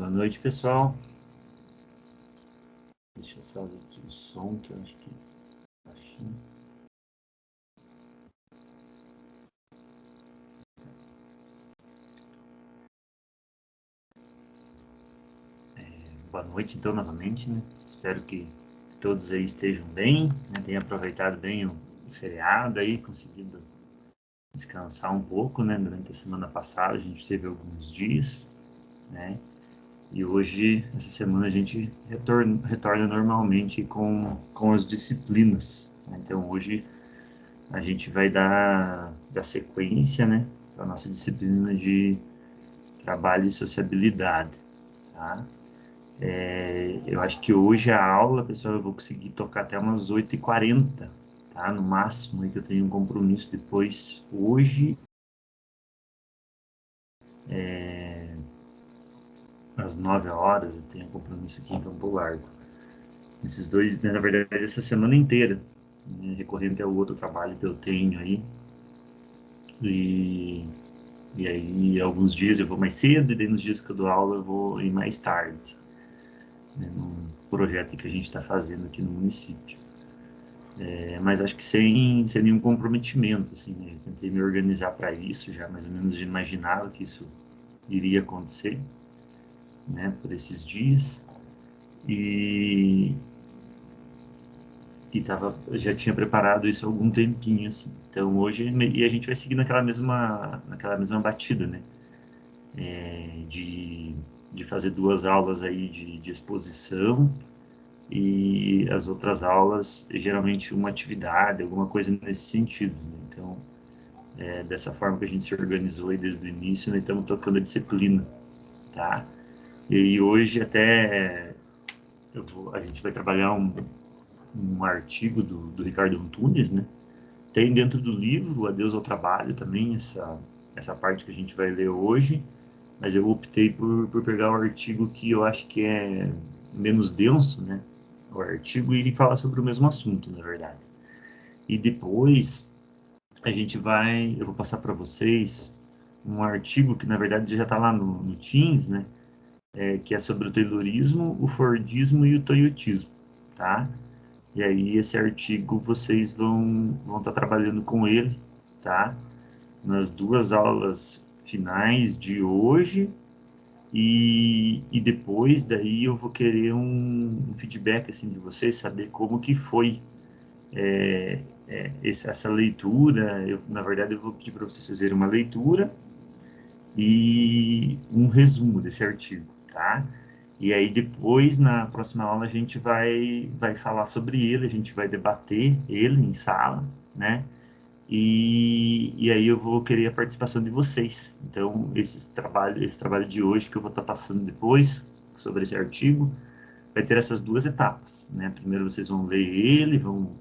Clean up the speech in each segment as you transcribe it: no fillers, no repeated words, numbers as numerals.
Boa noite, pessoal. Deixa eu só ver aqui o som, que eu acho que tá baixinho. Boa noite, então, novamente, né? Espero que todos aí estejam bem, né? Tenham aproveitado bem o feriado aí, conseguido descansar um pouco, né? Durante a semana passada, a gente teve alguns dias, né? E hoje, essa semana, a gente retorna normalmente com as disciplinas, né? Então, hoje a gente vai dar sequência, né? Para a nossa disciplina de trabalho e sociabilidade, tá? Eu acho que hoje a aula, pessoal, eu vou conseguir tocar até umas 8h40, tá? No máximo, aí que eu tenho um compromisso depois. Hoje, às 9 horas, eu tenho um compromisso aqui em Campo Largo. Esses dois, na verdade, essa semana inteira, né? Recorrente ao outro trabalho que eu tenho aí. E aí, alguns dias eu vou mais cedo, e daí nos dias que eu dou aula eu vou ir mais tarde, né? Num projeto que a gente está fazendo aqui no município. Mas acho que sem nenhum comprometimento, assim, né? Eu tentei me organizar para isso, já mais ou menos imaginava que isso iria acontecer, né, por esses dias, e já tinha preparado isso há algum tempinho, assim. Então hoje, e a gente vai seguir naquela mesma batida, né, de fazer 2 aulas aí de exposição, e as outras aulas, geralmente uma atividade, alguma coisa nesse sentido, né? Então, dessa forma que a gente se organizou aí desde o início, nós estamos tocando a disciplina, tá? E hoje até a gente vai trabalhar um artigo do Ricardo Antunes, né? Tem dentro do livro o Adeus ao Trabalho também, essa parte que a gente vai ler hoje, mas eu optei por pegar o artigo que eu acho que é menos denso, né? O artigo, e ele fala sobre o mesmo assunto, na verdade. E depois eu vou passar para vocês um artigo que na verdade já está lá no Teams, né? Que é sobre o Taylorismo, o Fordismo e o Toyotismo, tá? E aí esse artigo vocês vão estar trabalhando com ele, tá? Nas 2 aulas finais de hoje, e depois daí eu vou querer um feedback assim de vocês, saber como que foi essa leitura. Na verdade, eu vou pedir para vocês fazerem uma leitura e um resumo desse artigo, tá? E aí depois, na próxima aula, a gente vai falar sobre ele, a gente vai debater ele em sala, né? E aí eu vou querer a participação de vocês. Então, esse trabalho de hoje que eu vou estar passando depois, sobre esse artigo, vai ter essas 2 etapas, né? Primeiro vocês vão ler ele, vão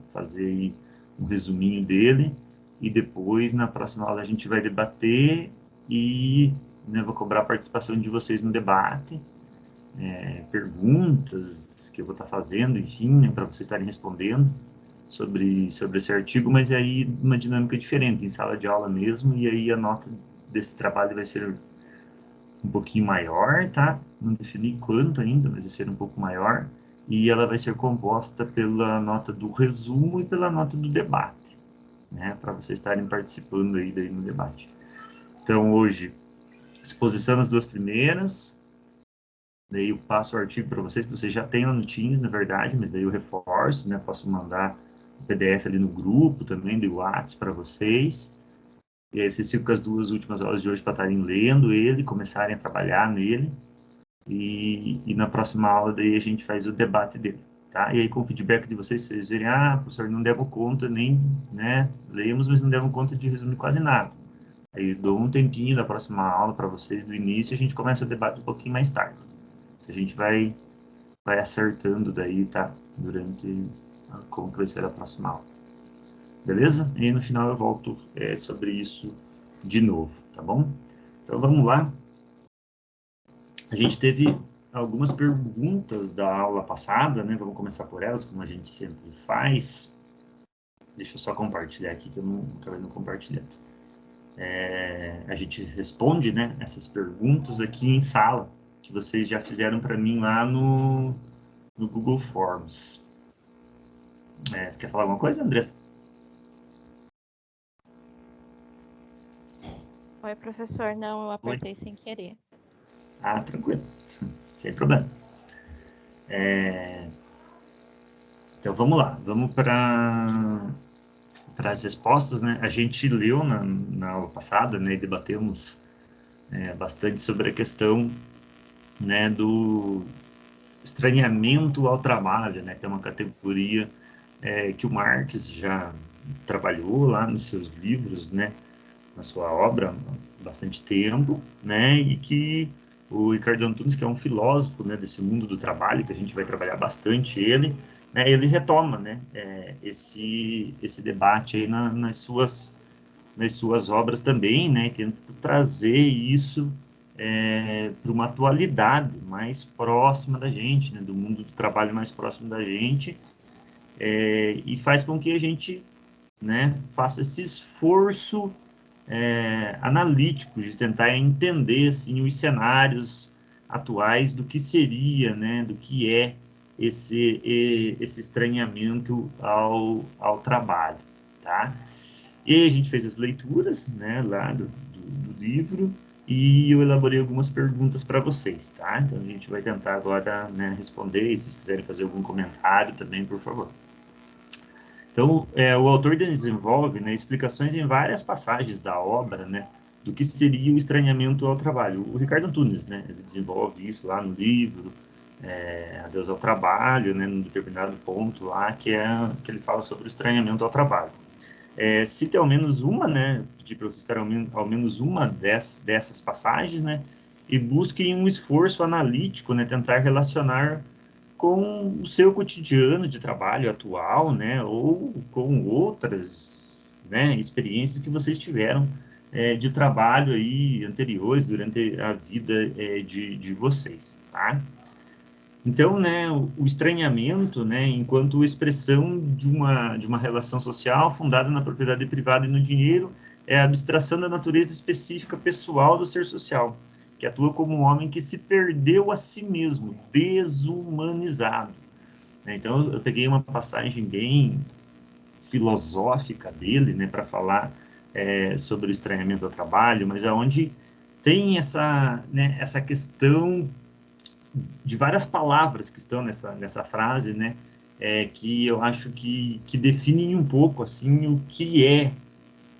fazer aí um resuminho dele, e depois, na próxima aula, a gente vai debater e, né, vou cobrar a participação de vocês no debate, perguntas que eu vou estar fazendo, enfim, né, para vocês estarem respondendo sobre esse artigo, mas aí uma dinâmica diferente, em sala de aula mesmo, e aí a nota desse trabalho vai ser um pouquinho maior, tá? Não defini quanto ainda, mas vai ser um pouco maior, e ela vai ser composta pela nota do resumo e pela nota do debate, né? Para vocês estarem participando aí daí no debate. Então, hoje, exposição nas 2 primeiras, daí eu passo o artigo para vocês, que vocês já têm lá no Teams, na verdade, mas daí eu reforço, né? Posso mandar o PDF ali no grupo também, do WhatsApp para vocês. E aí vocês ficam com as 2 últimas aulas de hoje para estarem lendo ele, começarem a trabalhar nele. E na próxima aula daí a gente faz o debate dele, tá? E aí com o feedback de vocês, vocês verem, professor, não demos conta nem, né, lemos, mas não demos conta de resumir quase nada. Aí eu dou um tempinho da próxima aula para vocês do início, e a gente começa o debate um pouquinho mais tarde. A gente vai acertando daí, tá? Durante como que vai ser a próxima aula. Beleza? E aí no final eu volto sobre isso de novo, tá bom? Então vamos lá. A gente teve algumas perguntas da aula passada, né? Vamos começar por elas, como a gente sempre faz. Deixa eu só compartilhar aqui, que eu não acabei não compartilhando. A gente responde, né, essas perguntas aqui em sala, que vocês já fizeram para mim lá no Google Forms. Você quer falar alguma coisa, Andressa? Oi, professor. Não, eu apertei sem querer. Ah, tranquilo. Sem problema. Então, vamos lá. Vamos para as respostas, né? A gente leu na aula passada, né? E debatemos bastante sobre a questão, né, do estranhamento ao trabalho, né? Que é uma categoria que o Marx já trabalhou lá nos seus livros, né? Na sua obra há bastante tempo, né? E que o Ricardo Antunes, que é um filósofo, né, desse mundo do trabalho, que a gente vai trabalhar bastante ele, né, ele retoma, né, esse debate aí nas suas obras também, né, e tenta trazer isso para uma atualidade mais próxima da gente, né, do mundo do trabalho mais próximo da gente, e faz com que a gente, né, faça esse esforço analítico de tentar entender assim os cenários atuais do que seria, né, do que é esse estranhamento ao trabalho, tá? E a gente fez as leituras, né, lá do livro, e eu elaborei algumas perguntas para vocês, tá? Então a gente vai tentar agora, né, responder, e se vocês quiserem fazer algum comentário também, por favor. Então, o autor desenvolve, né, explicações em várias passagens da obra, né, do que seria o estranhamento ao trabalho. O Ricardo Antunes, né, ele desenvolve isso lá no livro, Adeus ao Trabalho, né, num determinado ponto lá, que ele fala sobre o estranhamento ao trabalho. Cite ao menos uma, né, pedir para vocês citarem ao menos uma dessas passagens, né, e busquem um esforço analítico, né, tentar relacionar com o seu cotidiano de trabalho atual, né, ou com outras, né, experiências que vocês tiveram de trabalho aí anteriores durante a vida de vocês, tá? Então, né, o estranhamento, né, enquanto expressão de uma relação social fundada na propriedade privada e no dinheiro, é a abstração da natureza específica pessoal do ser social, que atua como um homem que se perdeu a si mesmo, desumanizado, né? Então, eu peguei uma passagem bem filosófica dele, né, para falar sobre o estranhamento ao trabalho, mas aonde tem essa questão de várias palavras que estão nessa frase, né, que eu acho que definem um pouco, assim, o que é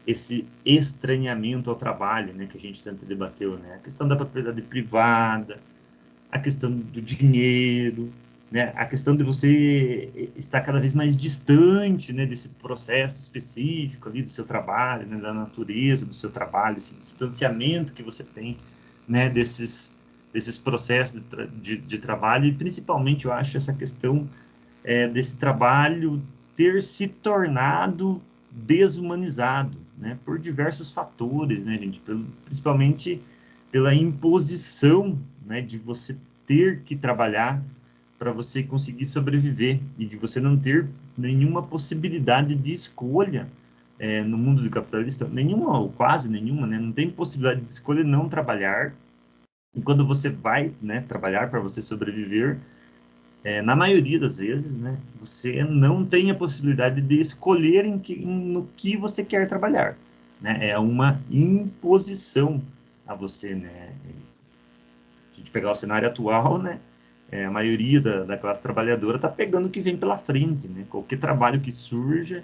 esse estranhamento ao trabalho, né, que a gente tanto debateu, né, a questão da propriedade privada, a questão do dinheiro, né, a questão de você estar cada vez mais distante, né, desse processo específico ali do seu trabalho, né, da natureza do seu trabalho, esse distanciamento que você tem, né, desses processos de trabalho, e principalmente eu acho essa questão desse trabalho ter se tornado desumanizado, né, por diversos fatores, né, gente, principalmente pela imposição, né, de você ter que trabalhar para você conseguir sobreviver e de você não ter nenhuma possibilidade de escolha no mundo do capitalista, nenhuma ou quase nenhuma, né, não tem possibilidade de escolha não trabalhar. E quando você vai, né, trabalhar para você sobreviver, na maioria das vezes, né, você não tem a possibilidade de escolher no que você quer trabalhar, né? É uma imposição a você, né? Se a gente pegar o cenário atual, né, a maioria da classe trabalhadora está pegando o que vem pela frente, né? Qualquer trabalho que surja,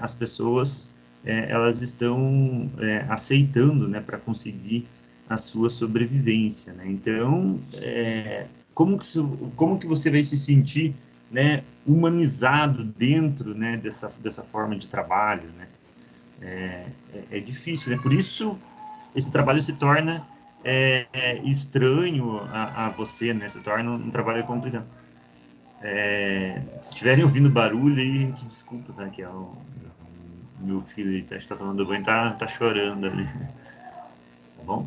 as pessoas elas estão aceitando, né, para conseguir a sua sobrevivência, né? Então, como que você vai se sentir, né, humanizado dentro, né, dessa forma de trabalho, né? É difícil, né? Por isso esse trabalho se torna estranho a você, né? Se torna um trabalho complicado. Se estiverem ouvindo barulho aí, que desculpa, tá? Que é o meu filho, ele está tomando banho, tá chorando ali, tá bom?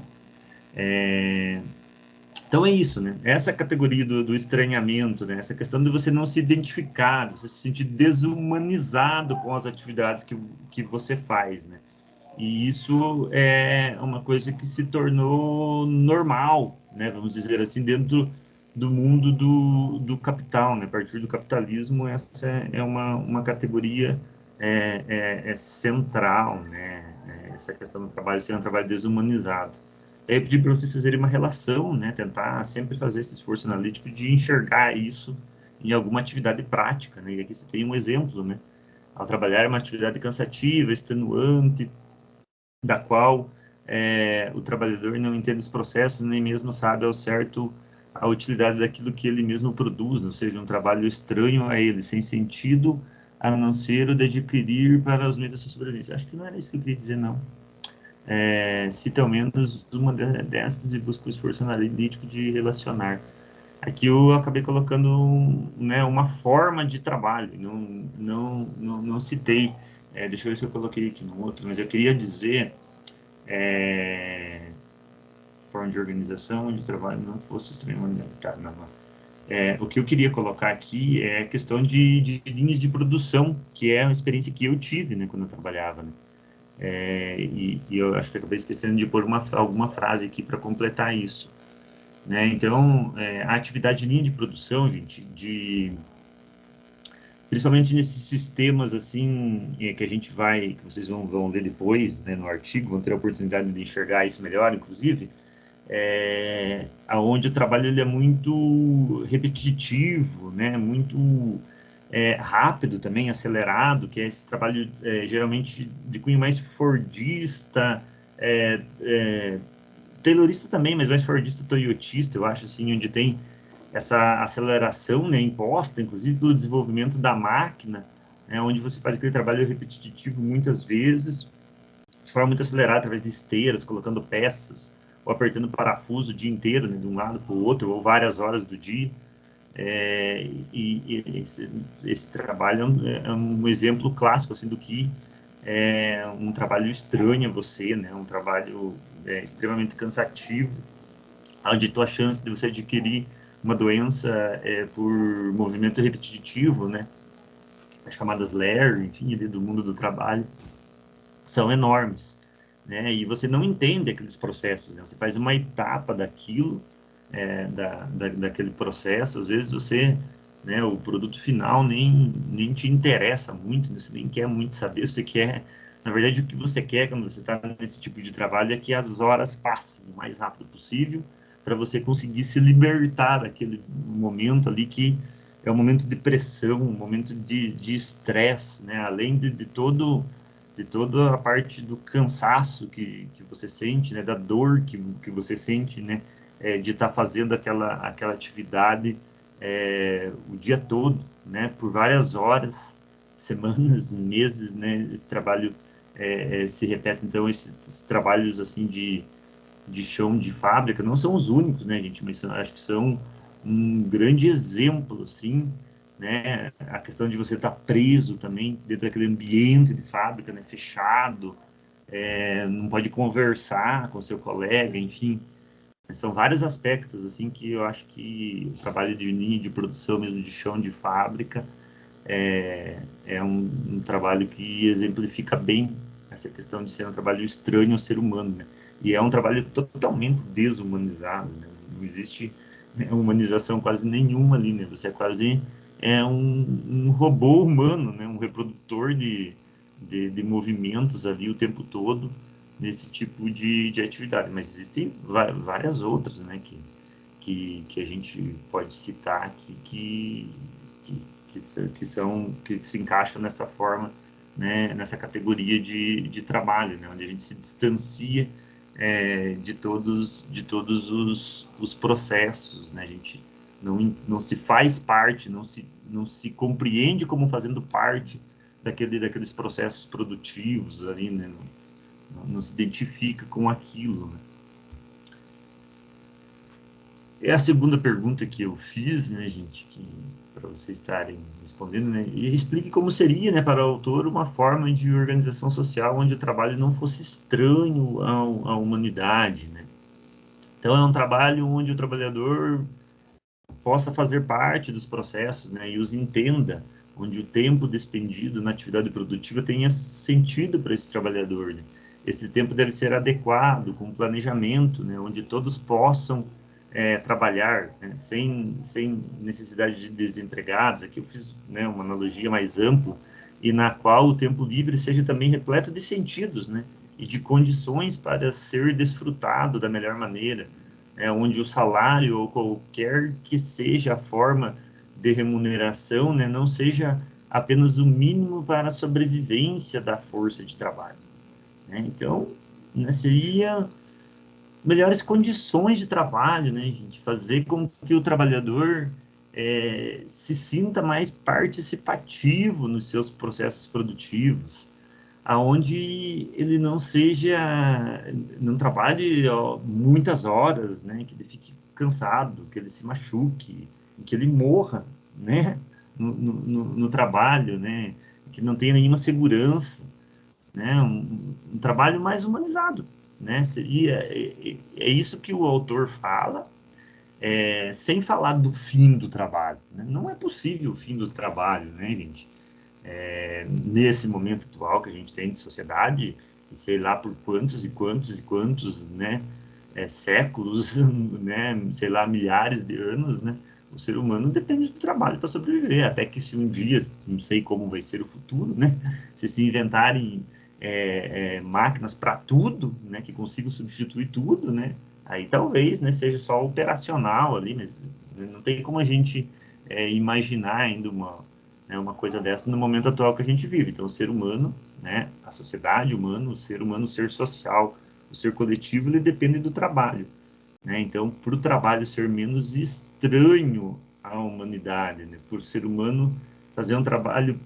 Então é isso, né? Essa categoria do estranhamento, né? Essa questão de você não se identificar, você se sentir desumanizado com as atividades que você faz, né? E isso é uma coisa que se tornou normal, né, vamos dizer assim, dentro do mundo do capital, né? A partir do capitalismo, essa é uma categoria central, né? Essa questão do trabalho ser um trabalho desumanizado. Aí eu pedi para vocês fazerem uma relação, né? Tentar sempre fazer esse esforço analítico de enxergar isso em alguma atividade prática, né? E aqui você tem um exemplo, né? Ao trabalhar é uma atividade cansativa, extenuante, da qual o trabalhador não entende os processos, nem mesmo sabe ao certo a utilidade daquilo que ele mesmo produz, ou seja, um trabalho estranho a ele, sem sentido, a não ser o de adquirir para os meios da sua sobrevivência. Acho que não era isso que eu queria dizer, não. Cita ao menos uma dessas e busca o esforço analítico de relacionar. Aqui eu acabei colocando, né, uma forma de trabalho, não citei, deixa eu ver se eu coloquei aqui no outro, mas eu queria dizer forma de organização onde o trabalho não fosse extremamente limitado. O que eu queria colocar aqui é a questão de linhas de produção, que é uma experiência que eu tive, né, quando eu trabalhava, né? E eu acho que acabei esquecendo de pôr alguma frase aqui para completar isso, né? Então, a atividade de linha de produção, gente, principalmente nesses sistemas assim que a gente que vocês vão ler depois, né, no artigo, vão ter a oportunidade de enxergar isso melhor, inclusive, aonde o trabalho ele é muito repetitivo, né, muito rápido também, acelerado, que é esse trabalho geralmente de cunho mais fordista, taylorista também, mas mais fordista, toyotista, eu acho, assim, onde tem essa aceleração, né, imposta, inclusive pelo desenvolvimento da máquina, né, onde você faz aquele trabalho repetitivo muitas vezes, de forma muito acelerada, através de esteiras, colocando peças, ou apertando parafuso o dia inteiro, né, de um lado para o outro, ou várias horas do dia. E esse trabalho é um exemplo clássico assim, do que é um trabalho estranho a você, né, um trabalho extremamente cansativo, onde a chance de você adquirir uma doença por movimento repetitivo, né, as chamadas LAR, enfim, ali do mundo do trabalho, são enormes, né? E você não entende aqueles processos, né? Você faz uma etapa daquilo, daquele processo, às vezes você, né, o produto final nem te interessa muito, né? Você nem quer muito saber, você quer, na verdade, o que você quer quando você está nesse tipo de trabalho é que as horas passem o mais rápido possível para você conseguir se libertar daquele momento ali que é um momento de pressão, um momento de estresse, né? Além de toda a parte do cansaço que você sente, né, da dor que você sente, né, de estar fazendo aquela atividade o dia todo, né, por várias horas, semanas, meses, né, esse trabalho se repete. Então, esses trabalhos, assim, de chão de fábrica não são os únicos, né, gente, mas acho que são um grande exemplo, assim, né, a questão de você estar preso também dentro daquele ambiente de fábrica, né, fechado, não pode conversar com seu colega, enfim, são vários aspectos, assim, que eu acho que o trabalho de linha de produção mesmo de chão de fábrica é um trabalho que exemplifica bem essa questão de ser um trabalho estranho ao ser humano, né? E é um trabalho totalmente desumanizado, né? Não existe humanização quase nenhuma ali, né? Você é quase um robô humano, né? Um reprodutor de movimentos ali o tempo todo nesse tipo de atividade. Mas existem várias outras, né? Que a gente pode citar aqui que, que se encaixam nessa forma, né, nessa categoria de trabalho, né, onde a gente se distancia de todos os processos, né, a gente não se faz parte, não se compreende como fazendo parte daqueles processos produtivos ali, né, não se identifica com aquilo, né. É a segunda pergunta que eu fiz, né, gente, para vocês estarem respondendo, né, e explique como seria, né, para o autor uma forma de organização social onde o trabalho não fosse estranho à humanidade, né. Então, é um trabalho onde o trabalhador possa fazer parte dos processos, né, e os entenda, onde o tempo despendido na atividade produtiva tenha sentido para esse trabalhador, né. esse tempo deve ser adequado, com planejamento, né, onde todos possam trabalhar, né, sem necessidade de desempregados. Aqui eu fiz, né, uma analogia mais ampla, e na qual o tempo livre seja também repleto de sentidos, né, e de condições para ser desfrutado da melhor maneira, né, onde o salário ou qualquer que seja a forma de remuneração, né, não seja apenas o mínimo para a sobrevivência da força de trabalho, né? Então, né, seria melhores condições de trabalho, né, gente? Fazer com que o trabalhador se sinta mais participativo nos seus processos produtivos, aonde ele não trabalhe muitas horas, né, que ele fique cansado, que ele se machuque, que ele morra, né, no trabalho, né, que não tenha nenhuma segurança, né, um trabalho mais humanizado, né, seria, é isso que o autor fala, sem falar do fim do trabalho, né? Não é possível o fim do trabalho, né, gente? Nesse momento atual que a gente tem de sociedade, e sei lá por quantos e quantos e quantos, né, séculos, né, sei lá, milhares de anos, né, o ser humano depende do trabalho para sobreviver, até que se um dia, não sei como vai ser o futuro, né, se inventarem máquinas para tudo, né, que consigam substituir tudo, né, aí talvez, né, seja só operacional ali, mas não tem como a gente imaginar ainda uma coisa dessa no momento atual que a gente vive. Então, o ser humano, né, a sociedade humana, o ser social, o ser coletivo, ele depende do trabalho, né? Então, para o trabalho ser menos estranho à humanidade, né, por ser humano fazer um trabalho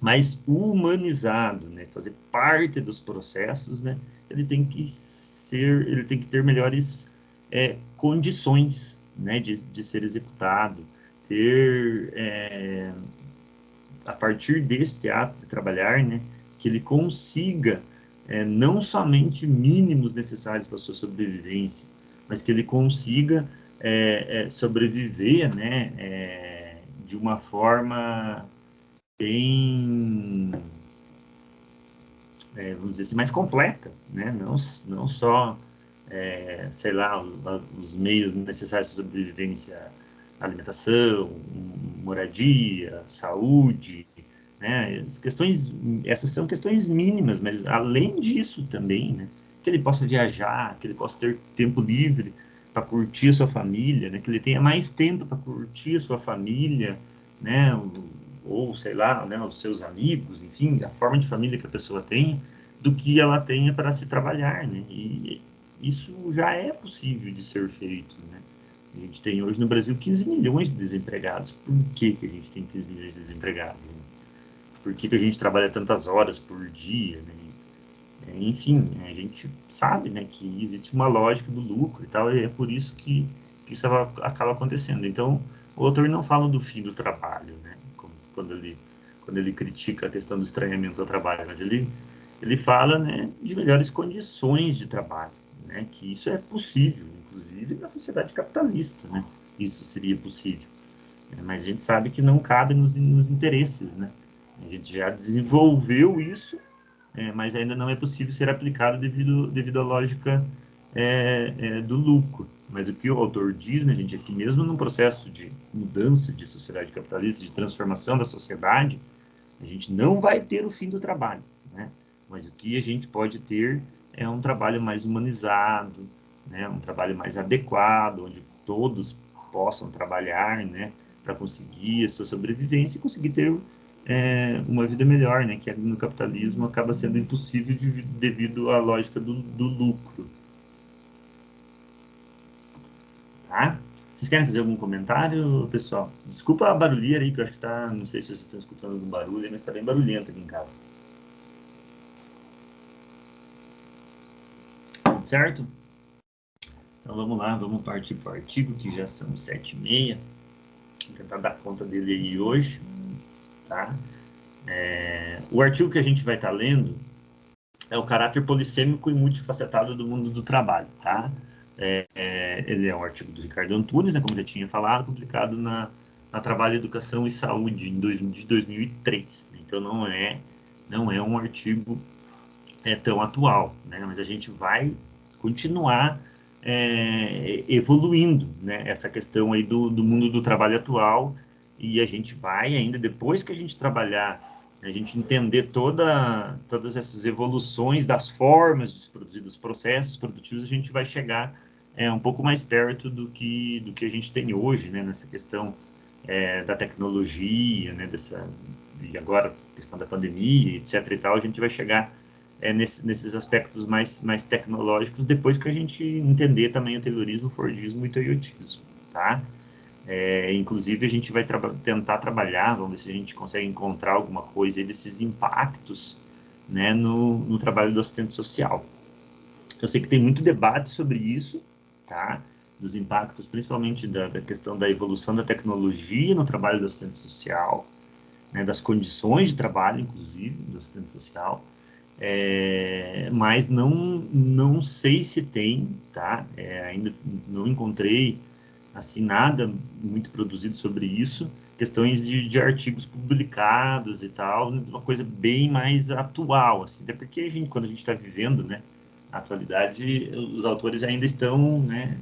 mais humanizado, né, fazer parte dos processos, né, ele tem que ter melhores condições, né, de ser executado, ter a partir deste ato de trabalhar, né, que ele consiga não somente mínimos necessários para a sua sobrevivência, mas que ele consiga sobreviver, né, de uma forma bem, vamos dizer assim, mais completa, né, não só, sei lá, os meios necessários de sobrevivência, alimentação, moradia, saúde, né? Essas são questões mínimas, mas além disso também, né? Que ele possa viajar, que ele possa ter tempo livre para curtir a sua família, né? Que ele tenha mais tempo para curtir a sua família, né? Ou sei lá, né? Os seus amigos, enfim, a forma de família que a pessoa tem, do que ela tenha para se trabalhar, né? E isso já é possível de ser feito, né? A gente tem hoje no Brasil 15 milhões de desempregados. Por que a gente tem 15 milhões de desempregados, né? Por que a gente trabalha tantas horas por dia, né? Enfim, a gente sabe, né, que existe uma lógica do lucro e tal, e é por isso que isso acaba acontecendo. Então, o autor não fala do fim do trabalho, né, quando ele critica a questão do estranhamento ao trabalho, mas ele fala, né, de melhores condições de trabalho, né, que isso é possível, inclusive na sociedade capitalista, né, isso seria possível. Mas a gente sabe que não cabe nos interesses, né, a gente já desenvolveu isso, mas ainda não é possível ser aplicado devido à lógica do lucro. Mas o que o autor diz, né, gente, é que mesmo num processo de mudança de sociedade capitalista, de transformação da sociedade, a gente não vai ter o fim do trabalho, né? Mas o que a gente pode ter é um trabalho mais humanizado, né? Um trabalho mais adequado, onde todos possam trabalhar, né? Para conseguir a sua sobrevivência e conseguir ter uma vida melhor, né? Que no capitalismo acaba sendo impossível devido à lógica do lucro, tá? Vocês querem fazer algum comentário, pessoal? Desculpa a barulheira aí, que eu acho que tá, não sei se vocês estão escutando algum barulho, mas está bem barulhento aqui em casa. Certo? Então vamos lá, vamos partir para o artigo, que já são 7h30. Vou tentar dar conta dele aí hoje, tá? O artigo que a gente vai estar lendo é o caráter polissêmico e multifacetado do mundo do trabalho, tá? Ele é um artigo do Ricardo Antunes, né, como eu já tinha falado, publicado na Trabalho, Educação e Saúde de 2003. Então não é um artigo tão atual, né? Mas a gente vai continuar evoluindo, né? Essa questão aí do mundo do trabalho atual, e a gente vai ainda, depois que a gente trabalhar, a gente entender todas essas evoluções das formas de se produzir, dos processos produtivos, a gente vai chegar um pouco mais perto do que a gente tem hoje, né? Nessa questão da tecnologia, né? E agora, questão da pandemia, etc. e tal, a gente vai chegar nesses aspectos mais tecnológicos, depois que a gente entender também o Taylorismo, o Fordismo e o Toyotismo, tá? Inclusive, a gente vai tentar trabalhar, vamos ver se a gente consegue encontrar alguma coisa aí desses impactos, né, no trabalho do assistente social. Eu sei que tem muito debate sobre isso, tá? Dos impactos, principalmente da questão da evolução da tecnologia no trabalho do assistente social, né, das condições de trabalho, inclusive, do assistente social, mas não sei se tem, tá? Ainda não encontrei assim nada muito produzido sobre isso, questões de artigos publicados e tal, uma coisa bem mais atual, assim, até porque quando a gente está vivendo, né, a atualidade, os autores ainda estão, né,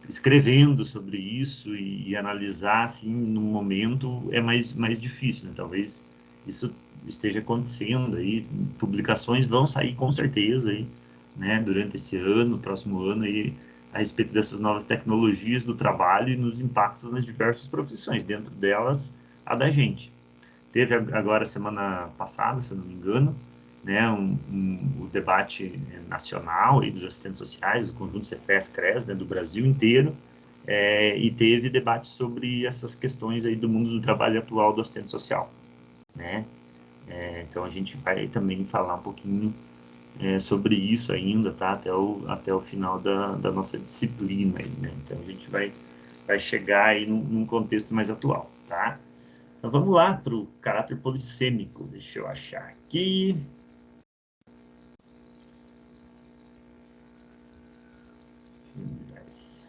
escrevendo sobre isso e analisar assim no momento é mais difícil, né? Talvez isso esteja acontecendo aí, publicações vão sair com certeza aí, né, durante esse ano, próximo ano aí, a respeito dessas novas tecnologias do trabalho e nos impactos nas diversas profissões, dentro delas a da gente. Teve agora, semana passada, se eu não me engano, né, o debate nacional aí dos assistentes sociais, do conjunto Cefes-CRES, né, do Brasil inteiro, e teve debate sobre essas questões aí do mundo do trabalho atual do assistente social, né? Então, a gente vai também falar um pouquinho sobre isso ainda, tá? Até o final da nossa disciplina aí, né? Então, a gente vai chegar aí num contexto mais atual, tá? Então vamos lá para o caráter polissêmico. Deixa eu achar aqui. Deixa eu esse.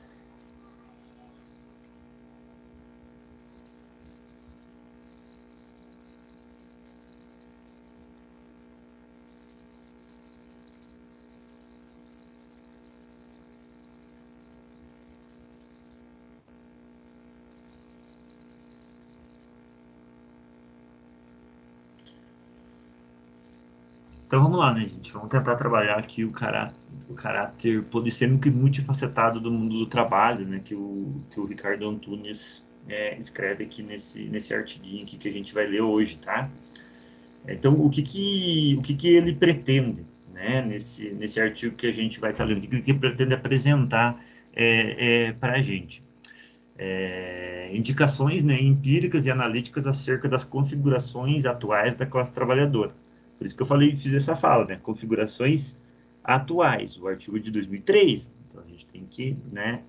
Então vamos lá, né, gente? Vamos tentar trabalhar aqui o caráter polissêmico e multifacetado do mundo do trabalho, né? Que o Ricardo Antunes escreve aqui nesse artiguinho aqui que a gente vai ler hoje, tá? Então, o que ele pretende, né? Nesse artigo que a gente vai estar lendo, o que ele pretende apresentar para a gente? Indicações, né, empíricas e analíticas acerca das configurações atuais da classe trabalhadora. Por isso que eu fiz essa fala, né, configurações atuais, o artigo de 2003. Então, a gente tem que, né,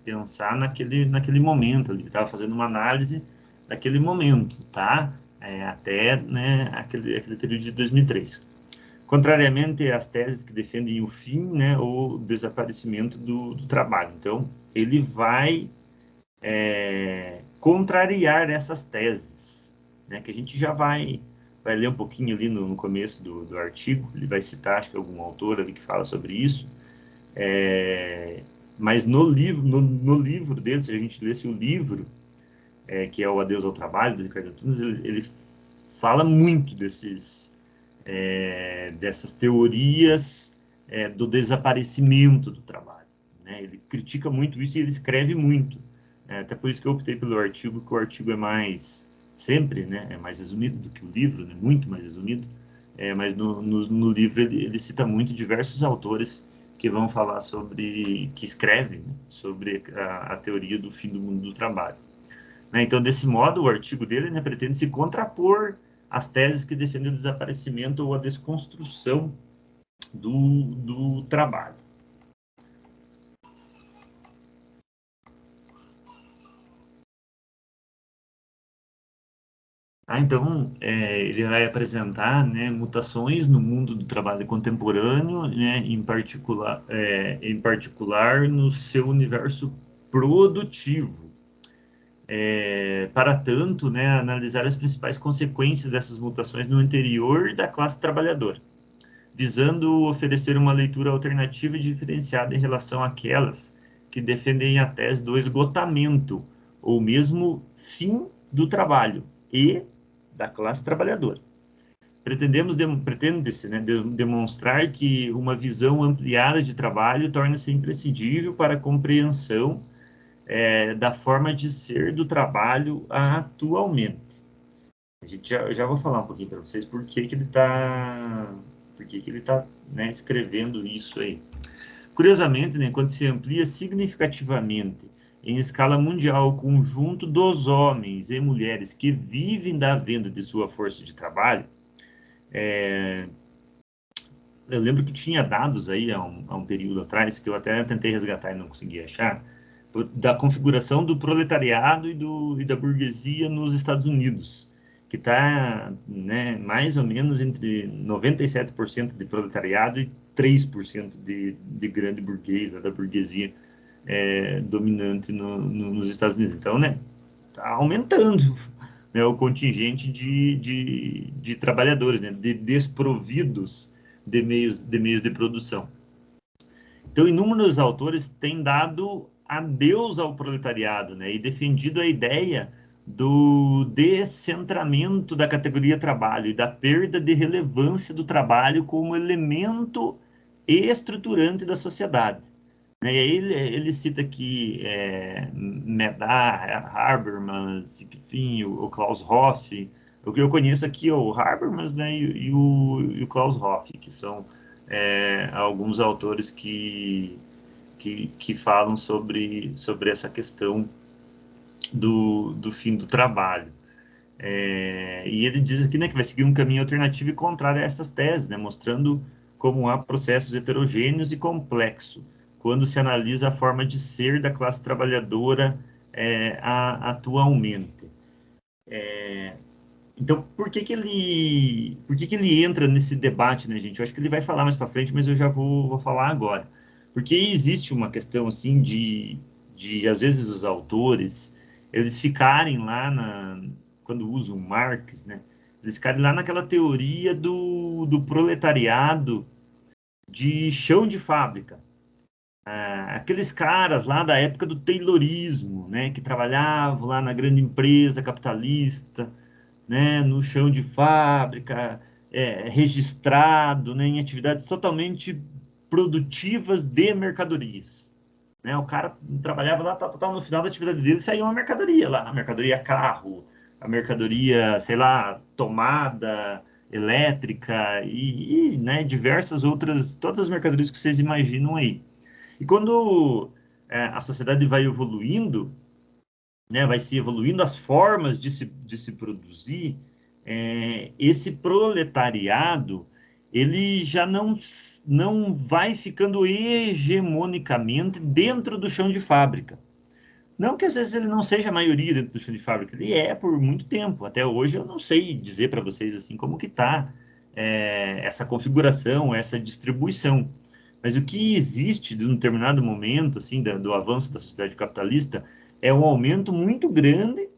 pensar naquele momento. Ele estava fazendo uma análise daquele momento, tá? Até, né, aquele período de 2003. Contrariamente às teses que defendem o fim, né, ou desaparecimento do trabalho. Então, ele vai contrariar essas teses, né, que a gente já vai ler um pouquinho ali no começo do artigo. Ele vai citar, acho que algum autor ali que fala sobre isso, mas no livro dele, se a gente lesse o livro, que é o Adeus ao Trabalho, do Ricardo Antunes, ele fala muito dessas teorias do desaparecimento do trabalho, né? Ele critica muito isso e ele escreve muito. Até por isso que eu optei pelo artigo, que o artigo é mais, sempre, né, é mais resumido do que o livro, né, muito mais resumido, mas no livro ele cita muito diversos autores que vão falar que escrevem, né, sobre a teoria do fim do mundo do trabalho. Né? Então, desse modo, o artigo dele, né, pretende se contrapor às teses que defendem o desaparecimento ou a desconstrução do trabalho. Então, ele vai apresentar, né, mutações no mundo do trabalho contemporâneo, né, em particular no seu universo produtivo. Para tanto, né, analisar as principais consequências dessas mutações no interior da classe trabalhadora. visando oferecer uma leitura alternativa e diferenciada em relação àquelas que defendem a tese do esgotamento, ou mesmo fim do trabalho e da classe trabalhadora. Pretende-se, né, demonstrar que uma visão ampliada de trabalho torna-se imprescindível para a compreensão da forma de ser do trabalho atualmente. A gente já vou falar um pouquinho para vocês por que ele está né, escrevendo isso aí. Curiosamente, né, quando se amplia significativamente em escala mundial o conjunto dos homens e mulheres que vivem da venda de sua força de trabalho, eu lembro que tinha dados aí há um período atrás, que eu até tentei resgatar e não consegui achar, da configuração do proletariado e da burguesia nos Estados Unidos, que está, né, mais ou menos entre 97% de proletariado e 3% de grande burguês, né, da burguesia dominante nos Estados Unidos. Então, né, está aumentando, né, o contingente de trabalhadores, né, de desprovidos de meios de produção. Então, inúmeros autores têm dado adeus ao proletariado, né, e defendido a ideia do descentramento da categoria trabalho e da perda de relevância do trabalho como elemento estruturante da sociedade. E aí ele cita aqui Medar, Habermas, enfim, o Klaus Hoff. O que eu conheço aqui é o Habermas, né, e o Klaus Hoff, que são alguns autores que falam sobre essa questão do fim do trabalho. E ele diz aqui, né, que vai seguir um caminho alternativo e contrário a essas teses, né, mostrando como há processos heterogêneos e complexos quando se analisa a forma de ser da classe trabalhadora atualmente. Então, por que ele entra nesse debate, né, gente? Eu acho que ele vai falar mais para frente, mas eu já vou falar agora. Porque existe uma questão, assim, de às vezes, os autores, eles ficarem lá quando usam Marx, né? Eles ficarem lá naquela teoria do proletariado de chão de fábrica. Aqueles caras lá da época do Taylorismo, né? Que trabalhavam lá na grande empresa capitalista, né, no chão de fábrica, registrado, né, em atividades totalmente produtivas de mercadorias. Né? O cara trabalhava lá, no final da atividade dele saía uma mercadoria lá, a mercadoria carro, a mercadoria, sei lá, tomada elétrica né, diversas outras, todas as mercadorias que vocês imaginam aí. E quando a sociedade vai evoluindo, né, vai se evoluindo as formas de se produzir, esse proletariado, ele já não vai ficando hegemonicamente dentro do chão de fábrica. Não que às vezes ele não seja a maioria dentro do chão de fábrica, ele é por muito tempo. Até hoje eu não sei dizer para vocês assim como que está essa configuração, essa distribuição. Mas o que existe de um determinado momento, assim, do avanço da sociedade capitalista, é um aumento muito grande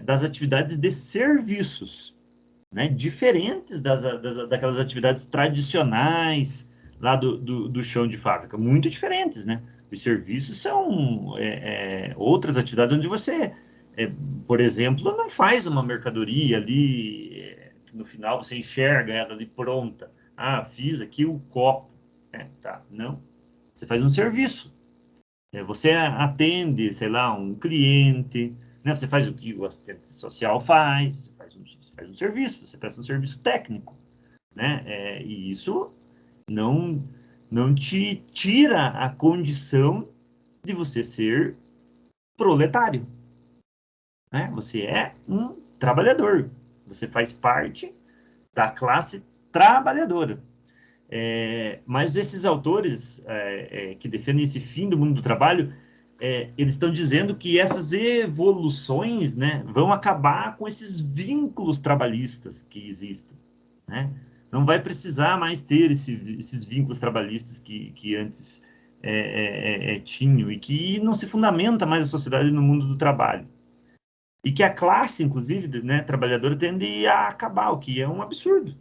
das atividades de serviços, né, diferentes daquelas atividades tradicionais lá do chão de fábrica, muito diferentes, né? Os serviços são outras atividades onde você, por exemplo, não faz uma mercadoria ali, que no final você enxerga ela ali pronta. Ah, fiz aqui o copo. Tá, não. Você faz um serviço. Você atende, sei lá, um cliente, né? Você faz o que o assistente social faz, você faz um serviço, você presta um serviço técnico, né? E isso não te tira a condição de você ser proletário, né? Você é um trabalhador, você faz parte da classe trabalhadora. Mas esses autores que defendem esse fim do mundo do trabalho, eles estão dizendo que essas evoluções, né, vão acabar com esses vínculos trabalhistas que existem, né? Não vai precisar mais ter esses vínculos trabalhistas que antes tinham e que não se fundamenta mais a sociedade no mundo do trabalho. E que a classe, inclusive, né, trabalhadora tende a acabar, o que é um absurdo.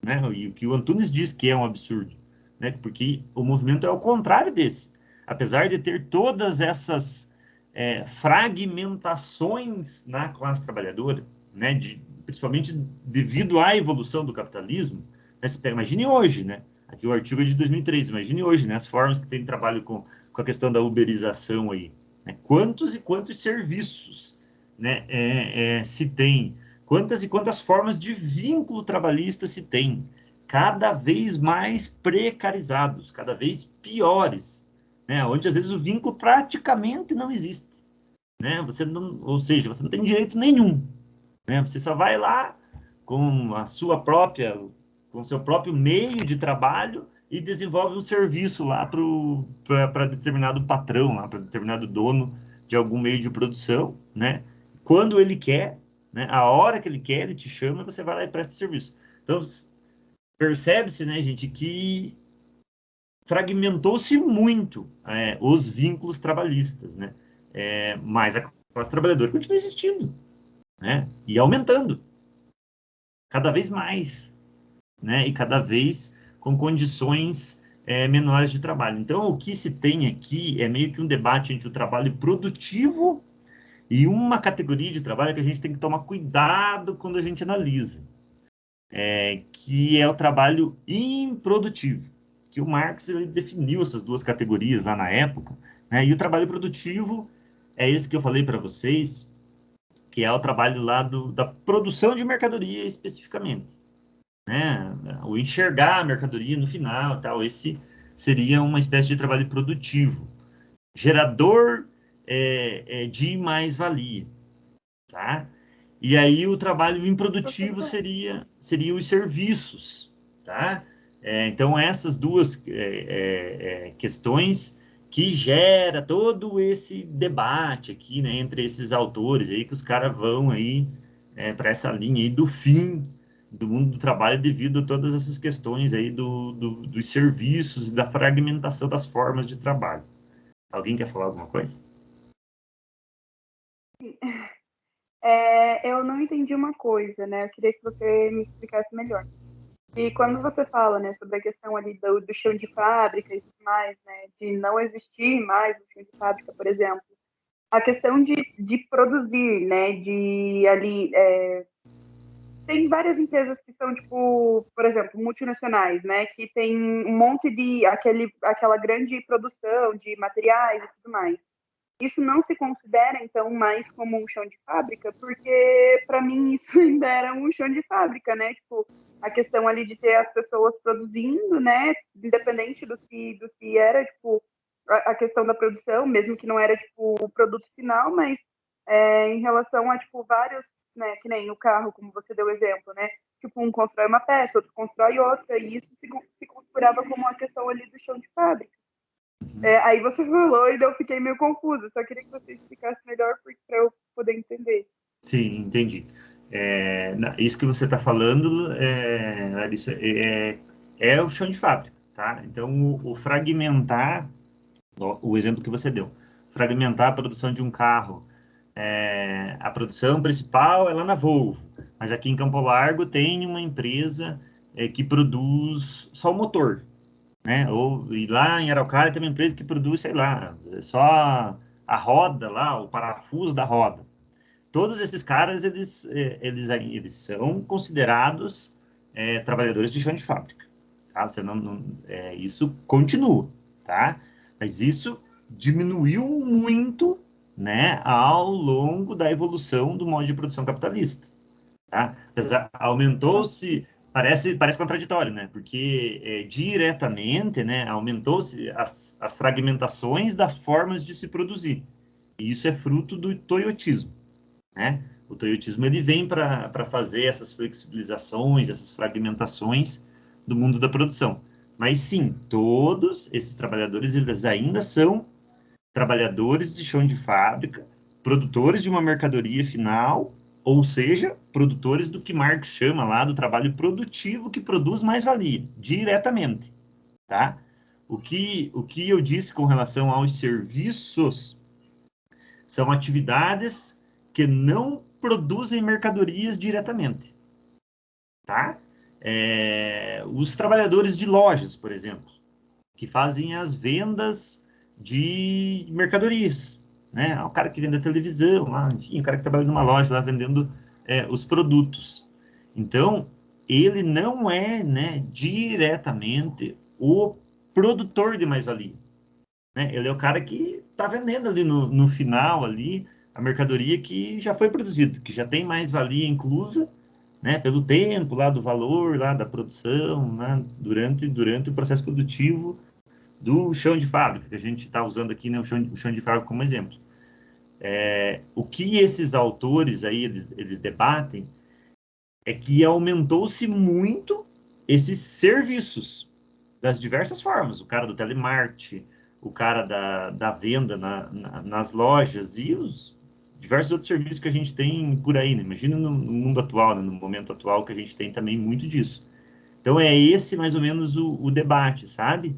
né? E o que o Antunes diz que é um absurdo, né? Porque o movimento é o contrário desse. Apesar de ter todas essas fragmentações na classe trabalhadora, né? Principalmente devido à evolução do capitalismo, né? Imagine hoje, né? Aqui o artigo é de 2003, imagine hoje, né? As formas que tem trabalho com a questão da uberização aí, né? Quantos e quantos serviços, né? Se tem, quantas e quantas formas de vínculo trabalhista se tem, cada vez mais precarizados, cada vez piores, né? Onde às vezes o vínculo praticamente não existe, né? Você não, ou seja, você não tem direito nenhum, né? Você só vai lá com a sua própria, com o seu próprio meio de trabalho e desenvolve um serviço lá para determinado patrão, lá para determinado dono de algum meio de produção, né? Quando ele quer, né? A hora que ele quer, ele te chama e você vai lá e presta serviço. Então, percebe-se, né, gente, que fragmentou-se muito os vínculos trabalhistas, né? Mas a classe trabalhadora continua existindo, né? E aumentando cada vez mais, né? E cada vez com condições menores de trabalho. Então, o que se tem aqui é meio que um debate entre o trabalho produtivo e uma categoria de trabalho que a gente tem que tomar cuidado quando a gente analisa, que é o trabalho improdutivo, que o Marx ele definiu essas duas categorias lá na época, né? E o trabalho produtivo é esse que eu falei para vocês, que é o trabalho lá da produção de mercadoria especificamente, né? O enxergar a mercadoria no final, tal, esse seria uma espécie de trabalho produtivo, gerador de mais-valia, tá? E aí o trabalho improdutivo Professor, seria os serviços, tá? Então essas duas questões que gera todo esse debate aqui, né, entre esses autores aí que os caras vão aí para essa linha aí do fim do mundo do trabalho devido a todas essas questões aí dos serviços e da fragmentação das formas de trabalho. Alguém quer falar alguma coisa? eu não entendi uma coisa, né? Eu queria que você me explicasse melhor. E quando você fala, né, sobre a questão ali do chão de fábrica e tudo mais, né, de não existir mais o chão de fábrica, por exemplo, a questão de produzir, né, de ali tem várias empresas que são tipo, por exemplo, multinacionais, né, que tem um monte de aquela grande produção de materiais e tudo mais. Isso não se considera, então, mais como um chão de fábrica, porque, para mim, isso ainda era um chão de fábrica, né? Tipo, a questão ali de ter as pessoas produzindo, né? Independente do que era, tipo, a questão da produção, mesmo que não era, tipo, o produto final, mas em relação a, tipo, vários, né? Que nem o carro, como você deu exemplo, né? Tipo, um constrói uma peça, outro constrói outra, e isso se configurava como uma questão ali do chão de fábrica. Aí você falou e eu fiquei meio confusa. Só queria que você explicasse melhor para eu poder entender. Sim, entendi. Isso que você está falando, Larissa, é o chão de fábrica, tá? Então, o fragmentar, o exemplo que você deu, fragmentar a produção de um carro, a produção principal é lá na Volvo, mas aqui em Campo Largo tem uma empresa que produz só o motor, né? E lá em Araucária tem uma empresa que produz, sei lá, só a roda lá, o parafuso da roda. Todos esses caras, eles são considerados trabalhadores de chão de fábrica, tá? Você isso continua, tá? Mas isso diminuiu muito, né, ao longo da evolução do modo de produção capitalista, tá? Aumentou-se, parece contraditório, né? Porque diretamente, né, aumentou-se as fragmentações das formas de se produzir. E isso é fruto do toyotismo, né? O toyotismo ele vem para fazer essas flexibilizações, essas fragmentações do mundo da produção. Mas sim, todos esses trabalhadores eles ainda são trabalhadores de chão de fábrica, produtores de uma mercadoria final, ou seja, produtores do que Marx chama lá do trabalho produtivo que produz mais-valia, diretamente, tá? O que eu disse com relação aos serviços são atividades que não produzem mercadorias diretamente, tá? os trabalhadores de lojas, por exemplo, que fazem as vendas de mercadorias, né? O cara que vende a televisão, lá, enfim, o cara que trabalha numa loja lá vendendo os produtos. Então, ele não é, né, diretamente o produtor de mais-valia, né? Ele é o cara que está vendendo ali no final ali a mercadoria que já foi produzida, que já tem mais-valia inclusa, né, pelo tempo lá do valor lá da produção, né, durante o processo produtivo do chão de fábrica, que a gente está usando aqui, né, o chão de fábrica como exemplo. O que esses autores aí, eles debatem é que aumentou-se muito esses serviços das diversas formas. O cara do telemarketing, o cara da venda nas lojas e os diversos outros serviços que a gente tem por aí, né? Imagina no mundo atual, né? No momento atual que a gente tem também muito disso. Então é esse mais ou menos o debate, sabe?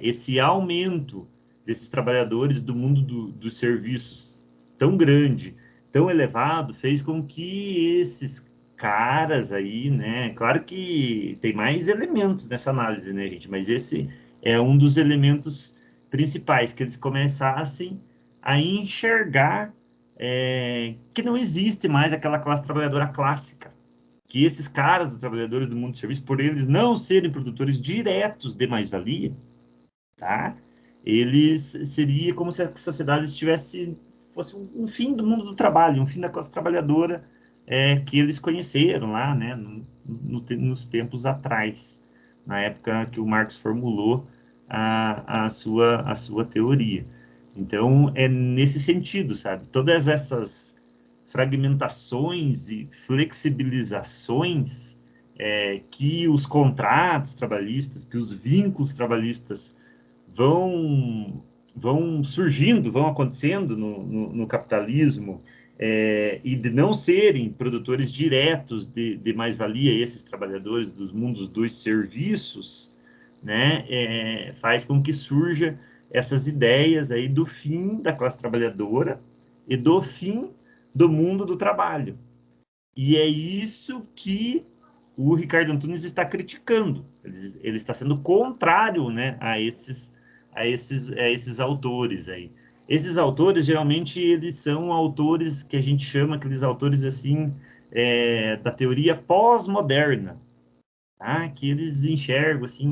Esse aumento desses trabalhadores do mundo dos serviços tão grande, tão elevado, fez com que esses caras aí, né? Claro que tem mais elementos nessa análise, né, gente? Mas esse é um dos elementos principais, que eles começassem a enxergar que não existe mais aquela classe trabalhadora clássica, que esses caras, os trabalhadores do mundo do serviço, por eles não serem produtores diretos de mais-valia, tá? Eles seria como se a sociedade fosse um fim do mundo do trabalho, um fim da classe trabalhadora que eles conheceram lá, né, nos tempos atrás, na época que o Marx formulou a sua teoria. Então, é nesse sentido, sabe? Todas essas fragmentações e flexibilizações que os contratos trabalhistas, que os vínculos trabalhistas vão surgindo, vão acontecendo no capitalismo, e de não serem produtores diretos de mais-valia, esses trabalhadores dos mundos dos serviços, né, faz com que surja essas ideias aí do fim da classe trabalhadora e do fim do mundo do trabalho. E é isso que o Ricardo Antunes está criticando. Ele está sendo contrário, né, a esses autores aí. Esses autores, geralmente, eles são autores que a gente chama, aqueles autores, assim, da teoria pós-moderna, tá? Que eles enxergam, assim,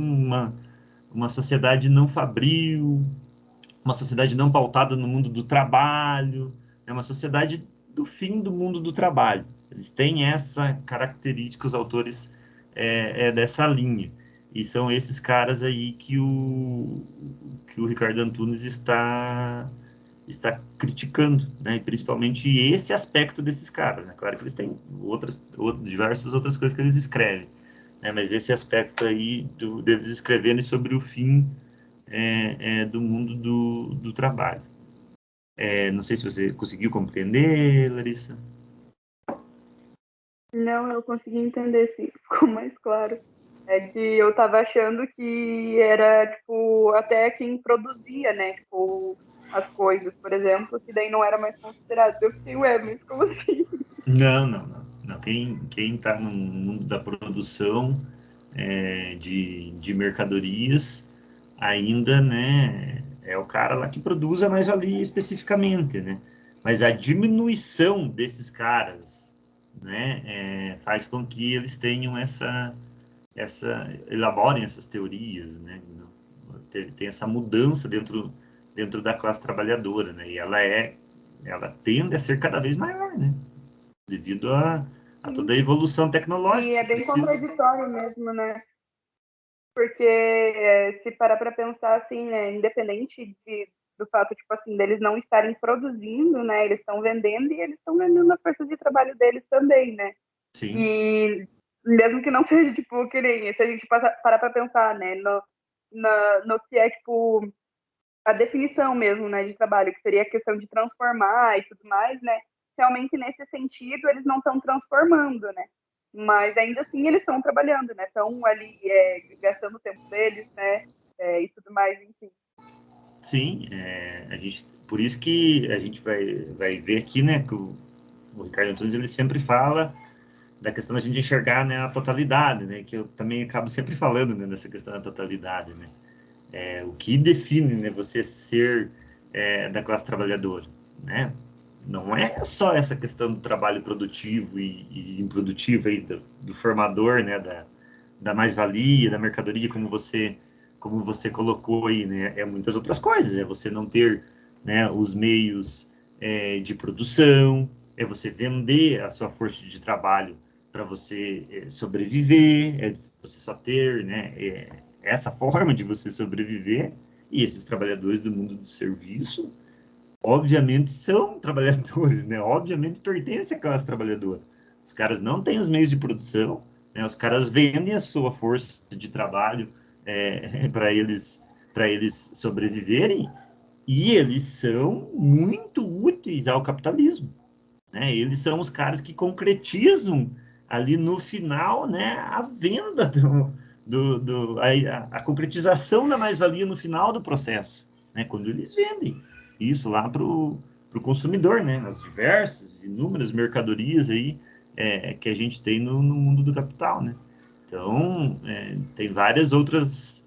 uma sociedade não fabril, uma sociedade não pautada no mundo do trabalho, é uma sociedade do fim do mundo do trabalho. Eles têm essa característica, os autores dessa linha. E são esses caras aí que o Ricardo Antunes está criticando, né? E principalmente esse aspecto desses caras, né? Claro que eles têm diversas outras coisas que eles escrevem, né? Mas esse aspecto aí deles escreverem sobre o fim do mundo do trabalho. Não sei se você conseguiu compreender, Larissa. Não, eu consegui entender, sim, ficou mais claro. É que eu tava achando que era, tipo, até quem produzia, né, tipo, as coisas, por exemplo, que daí não era mais considerado. Eu fiquei, ué, mas como assim? Não, não, não. Não. Quem está no mundo da produção de mercadorias ainda, né, é o cara lá que produz a mais-valia especificamente, né? Mas a diminuição desses caras, né, faz com que eles tenham elaborem essas teorias, né? Tem essa mudança dentro da classe trabalhadora, né? E ela tende a ser cada vez maior, né? Devido a toda a Sim. evolução E tecnológica, é você bem precisa. contraditório mesmo, né? Porque se parar para pensar assim, né, independente do fato, tipo assim, deles não estarem produzindo, né, eles estão vendendo e eles estão vendendo a força de trabalho deles também, né? Sim, E mesmo que não seja, tipo, que nem, se a gente parar para pensar, né, no que é, tipo, a definição mesmo, né, de trabalho, que seria a questão de transformar e tudo mais, né, realmente nesse sentido eles não estão transformando, né, mas ainda assim eles estão trabalhando, né, estão ali gastando o tempo deles, né, e tudo mais, enfim. sim. Por isso que a gente vai ver aqui, né, que o Ricardo Antunes ele sempre fala da questão da gente enxergar, né, a totalidade, né, que eu também acabo sempre falando, né, dessa questão da totalidade, né, o que define, né, você ser da classe trabalhadora, né, não é só essa questão do trabalho produtivo e improdutivo aí do formador, né, da mais-valia, da mercadoria, como você colocou aí, né, muitas outras coisas, você não ter, né, os meios de produção, você vender a sua força de trabalho para você sobreviver, você só ter, né, essa forma de você sobreviver, e esses trabalhadores do mundo do serviço, obviamente, são trabalhadores, né, obviamente pertencem à classe trabalhadora. Os caras não têm os meios de produção, né, os caras vendem a sua força de trabalho para eles sobreviverem, e eles são muito úteis ao capitalismo, né? Eles são os caras que concretizam ali no final, né, a venda a concretização da mais-valia no final do processo, né, quando eles vendem isso lá para o consumidor, né, nas diversas, inúmeras mercadorias aí que a gente tem no mundo do capital, né? Então, tem várias outras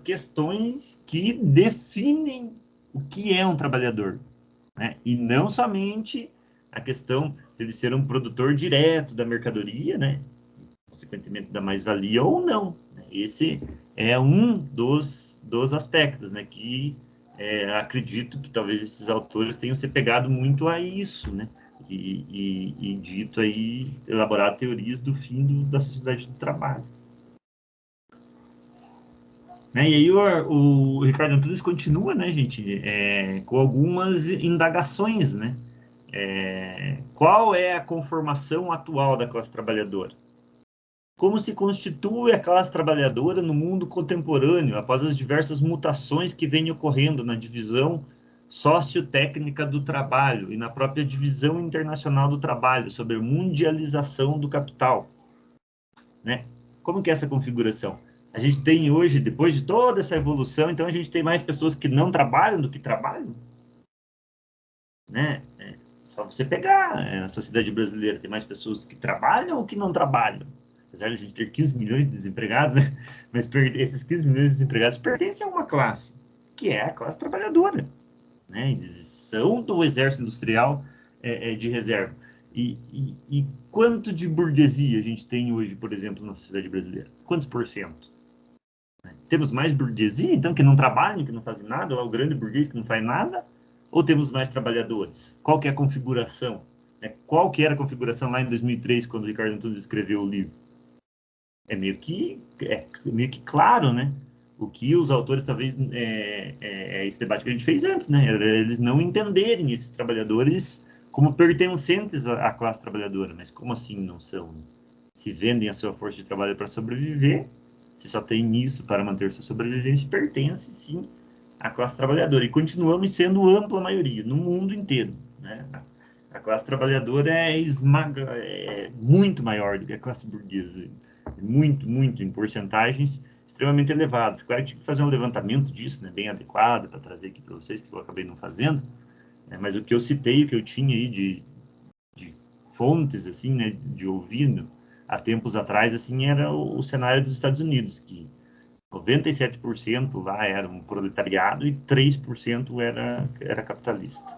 questões que definem o que é um trabalhador, né? E não somente a questão de ele ser um produtor direto da mercadoria, né? Consequentemente da mais-valia ou não, né? Esse é um dos aspectos, né? Que acredito que talvez esses autores tenham se pegado muito a isso, né? E dito aí, elaborado teorias do fim da sociedade do trabalho. Né? E aí o Ricardo Antunes continua, né, gente, com algumas indagações, né? Qual é a conformação atual da classe trabalhadora? Como se constitui a classe trabalhadora no mundo contemporâneo, após as diversas mutações que vêm ocorrendo na divisão sociotécnica do trabalho e na própria divisão internacional do trabalho, sobre a mundialização do capital, né? Como que é essa configuração? A gente tem hoje, depois de toda essa evolução, então a gente tem mais pessoas que não trabalham do que trabalham, né? Só você pegar a sociedade brasileira, tem mais pessoas que trabalham ou que não trabalham? Apesar de a gente ter 15 milhões de desempregados, né? Mas esses 15 milhões de desempregados pertencem a uma classe, que é a classe trabalhadora, né? Eles são do exército industrial de reserva. E quanto de burguesia a gente tem hoje, por exemplo, na sociedade brasileira? Quantos por cento? Temos mais burguesia, então, que não trabalham, que não fazem nada, ou é o grande burguês que não faz nada? Ou temos mais trabalhadores? Qual que é a configuração? Qual que era a configuração lá em 2003, quando o Ricardo Antunes escreveu o livro? É meio que claro, né? O que os autores, talvez, esse debate que a gente fez antes, né? Eles não entenderem esses trabalhadores como pertencentes à classe trabalhadora. Mas como assim não são? Se vendem a sua força de trabalho para sobreviver, se só tem isso para manter sua sobrevivência, pertence, sim, à classe trabalhadora. E continuamos sendo ampla maioria, no mundo inteiro, né? A classe trabalhadora é muito maior do que a classe burguesa, muito, muito, em porcentagens extremamente elevadas. Claro que tive que fazer um levantamento disso, né, bem adequado, para trazer aqui para vocês, que eu acabei não fazendo, mas o que eu citei, o que eu tinha aí de fontes, assim, né, de ouvindo, há tempos atrás, assim, era o cenário dos Estados Unidos, que 97% lá era um proletariado e 3% era capitalista.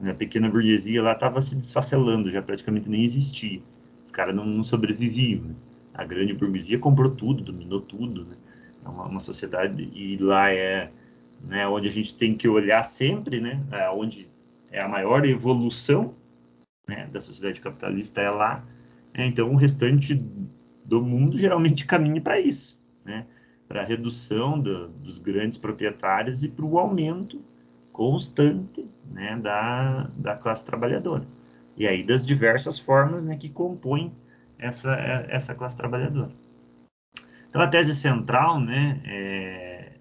A pequena burguesia lá estava se desfacelando, já praticamente nem existia. Os caras não sobreviviam, né? A grande burguesia comprou tudo, dominou tudo, né? É uma sociedade, e lá né, onde a gente tem que olhar sempre, né? Onde é a maior evolução, né, da sociedade capitalista é lá. Então, o restante do mundo geralmente caminha para isso, né? Para a redução dos grandes proprietários e para o aumento constante, né, da classe trabalhadora. E aí das diversas formas, né, que compõem essa classe trabalhadora. Então, a tese central, né,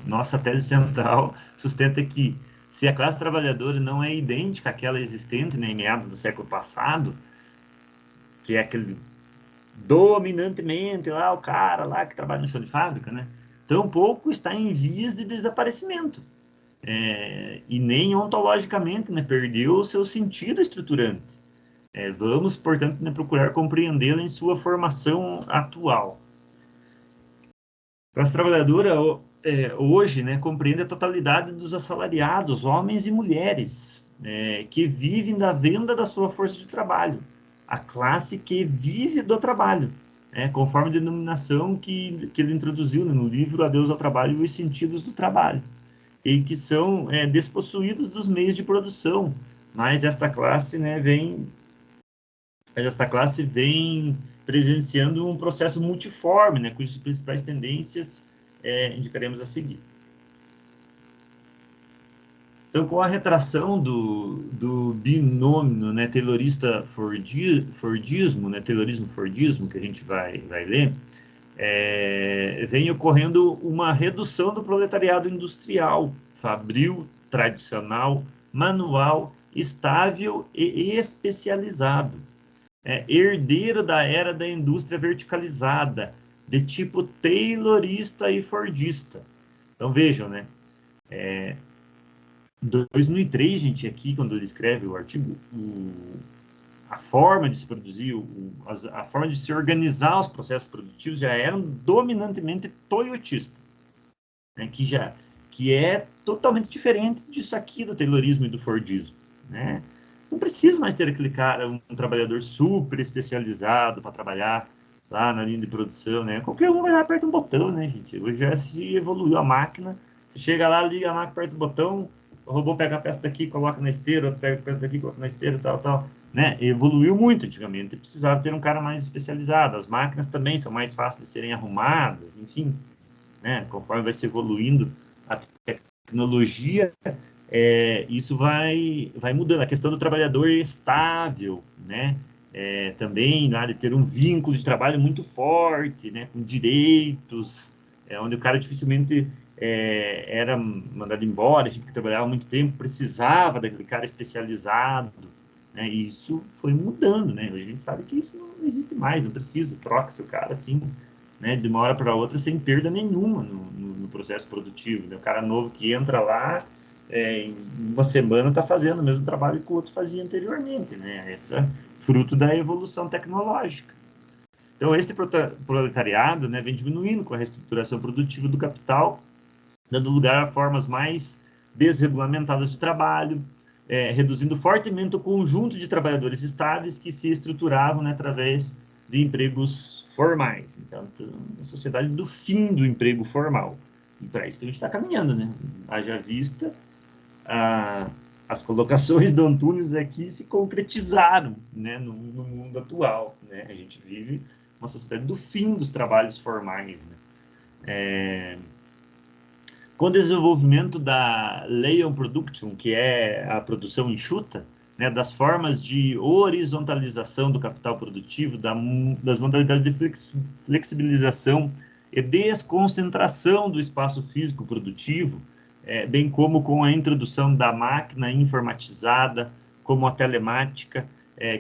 nossa tese central sustenta que se a classe trabalhadora não é idêntica àquela existente, né, em meados do século passado, que é aquele dominantemente lá, o cara lá que trabalha no chão de fábrica, né, tampouco está em vias de desaparecimento. e nem ontologicamente, né, perdeu o seu sentido estruturante. Vamos, portanto, né, procurar compreendê-la em sua formação atual. A classe trabalhadora, hoje, né, compreende a totalidade dos assalariados, homens e mulheres, que vivem da venda da sua força de trabalho. A classe que vive do trabalho, conforme a denominação que ele introduziu, né, no livro Adeus ao Trabalho e os Sentidos do Trabalho, e que são despossuídos dos meios de produção, mas esta classe, né, vem presenciando um processo multiforme, né, cujas principais tendências indicaremos a seguir. Então, com a retração do binômio, né, taylorista-fordismo, né, taylorismo-fordismo, que a gente vai ler, vem ocorrendo uma redução do proletariado industrial, fabril, tradicional, manual, estável e especializado, herdeiro da era da indústria verticalizada, de tipo taylorista e fordista. Então, vejam, né? Em 2003, gente, aqui, quando ele escreve o artigo, a forma de se produzir, a forma de se organizar os processos produtivos já eram dominantemente toyotista, né? Que é totalmente diferente disso aqui do taylorismo e do fordismo, né? Não precisa mais ter aquele cara, um trabalhador super especializado para trabalhar lá na linha de produção, né? Qualquer um vai lá, aperta um botão, né, gente? Hoje já se evoluiu a máquina, você chega lá, liga a máquina, aperta o botão, o robô pega a peça daqui, coloca na esteira, outro pega a peça daqui, coloca na esteira, tal, né? Evoluiu muito antigamente, precisava ter um cara mais especializado. As máquinas também são mais fáceis de serem arrumadas, enfim, né? Conforme vai se evoluindo a tecnologia, isso vai mudando. A questão do trabalhador estável, né? Também lá de ter um vínculo de trabalho muito forte, né? Com direitos, onde o cara dificilmente era mandado embora, a gente que trabalhava muito tempo precisava daquele cara especializado, né? E isso foi mudando, né? Hoje a gente sabe que isso não existe mais, não precisa, troca seu cara assim, né? De uma hora para outra sem perda nenhuma no processo produtivo, né? O cara novo que entra lá em uma semana está fazendo o mesmo trabalho que o outro fazia anteriormente, né? Esse é fruto da evolução tecnológica. Então, esse proletariado, né, vem diminuindo com a reestruturação produtiva do capital, dando lugar a formas mais desregulamentadas de trabalho, reduzindo fortemente o conjunto de trabalhadores estáveis que se estruturavam, né, através de empregos formais. Então, a sociedade do fim do emprego formal. E para isso que a gente está caminhando, né? Haja vista as colocações do Antunes aqui se concretizaram, né, no mundo atual, né? A gente vive uma sociedade do fim dos trabalhos formais, né? Com o desenvolvimento da Leon Production, que é a produção enxuta, né, das formas de horizontalização do capital produtivo, das modalidades de flexibilização e desconcentração do espaço físico produtivo, bem como com a introdução da máquina informatizada, como a telemática,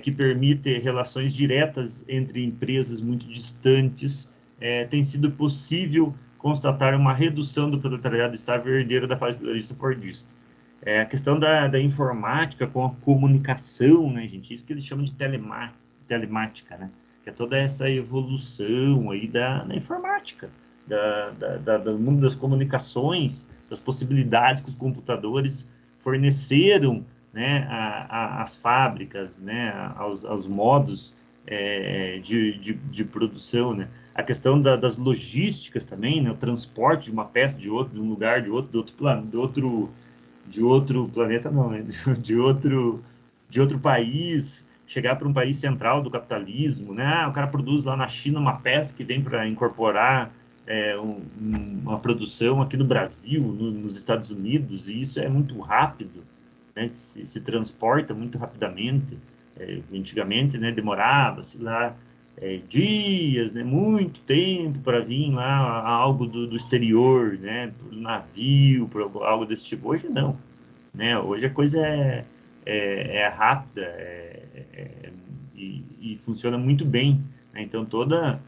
que permite relações diretas entre empresas muito distantes, tem sido possível constatar uma redução do proletariado estável herdeiro da fase taylorista fordista. A questão da informática com a comunicação, né, gente? Isso que eles chamam de telemática, né? Que é toda essa evolução aí da informática, do mundo das comunicações, das possibilidades que os computadores forneceram, né, às fábricas, né, aos modos de produção, né? A questão das logísticas também, né? O transporte de uma peça de outro, de um lugar de outro de outro planeta, não, né? de outro país, chegar para um país central do capitalismo, né? O cara produz lá na China uma peça que vem para incorporar uma produção aqui no Brasil, nos Estados Unidos, e isso é muito rápido, né? Se transporta muito rapidamente. Antigamente, né, demorava-se lá dias, né, muito tempo para vir lá algo do exterior, né, por navio, por algo desse tipo. Hoje não, né? Hoje a coisa é rápida e funciona muito bem, né? Então toda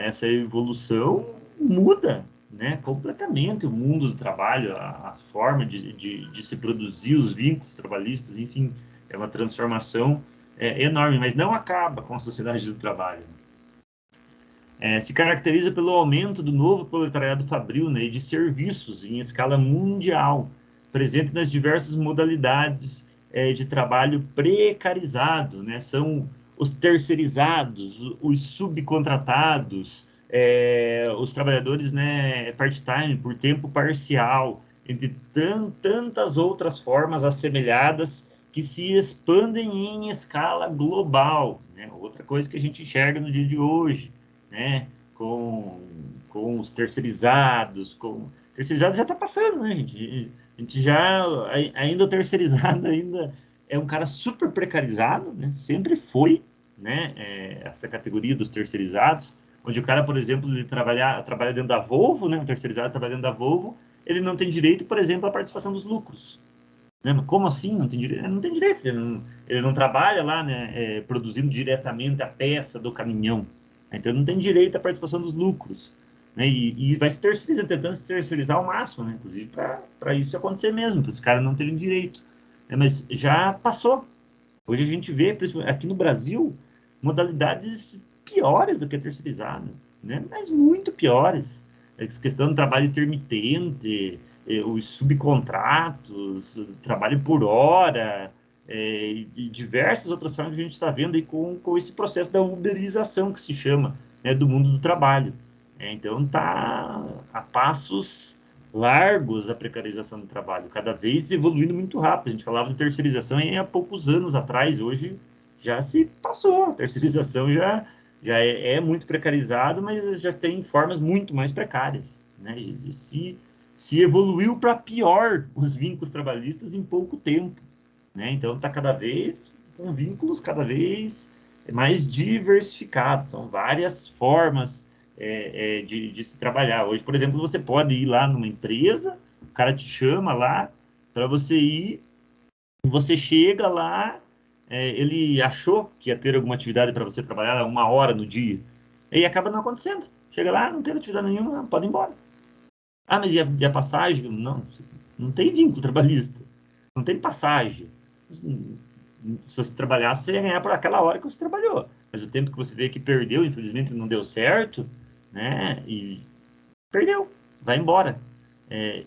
essa evolução muda, né, completamente o mundo do trabalho, a forma de se produzir os vínculos trabalhistas, enfim, é uma transformação enorme, mas não acaba com a sociedade do trabalho. Se caracteriza pelo aumento do novo proletariado fabril, né, e de serviços em escala mundial, presente nas diversas modalidades de trabalho precarizado, né, são os terceirizados, os subcontratados, os trabalhadores, né, part-time, por tempo parcial, entre tantas outras formas assemelhadas que se expandem em escala global, né? Outra coisa que a gente enxerga no dia de hoje, né? Com os terceirizados, terceirizado já está passando, né, gente? A gente já, ainda o terceirizado ainda é um cara super precarizado, né? Sempre foi, né? Essa categoria dos terceirizados, onde o cara, por exemplo, ele trabalha dentro da Volvo, né? Um terceirizado trabalha dentro da Volvo, ele não tem direito, por exemplo, à participação dos lucros. Né? Mas como assim não tem direito? Ele não tem direito, ele não trabalha lá, né? Produzindo diretamente a peça do caminhão. Então ele não tem direito à participação dos lucros. Né? E vai se terceirizar, tentando se terceirizar ao máximo, né? Inclusive para isso acontecer mesmo, para os caras não terem direito. Né? Mas já passou. Hoje a gente vê, principalmente aqui no Brasil, modalidades piores do que a terceirizada, né? Mas muito piores. Essa questão do trabalho intermitente, os subcontratos, trabalho por hora, e diversas outras formas que a gente está vendo aí com esse processo da uberização que se chama, né, do mundo do trabalho. Então está a passos largos a precarização do trabalho, cada vez evoluindo muito rápido. A gente falava de terceirização há poucos anos atrás, hoje já se passou, a terceirização já é muito precarizado, mas já tem formas muito mais precárias, né? E se evoluiu para pior os vínculos trabalhistas em pouco tempo, né? Então está cada vez com vínculos cada vez mais diversificados, são várias formas de se trabalhar. Hoje, por exemplo, você pode ir lá numa empresa, o cara te chama lá para você ir, você chega lá, ele achou que ia ter alguma atividade para você trabalhar 1 hora no dia, e acaba não acontecendo. Chega lá, não tem atividade nenhuma, pode ir embora. Ah, mas e a passagem? Não, não tem vínculo trabalhista, não tem passagem. Se você trabalhasse, você ia ganhar por aquela hora que você trabalhou. Mas o tempo que você vê que perdeu, infelizmente não deu certo, né? E perdeu, vai embora.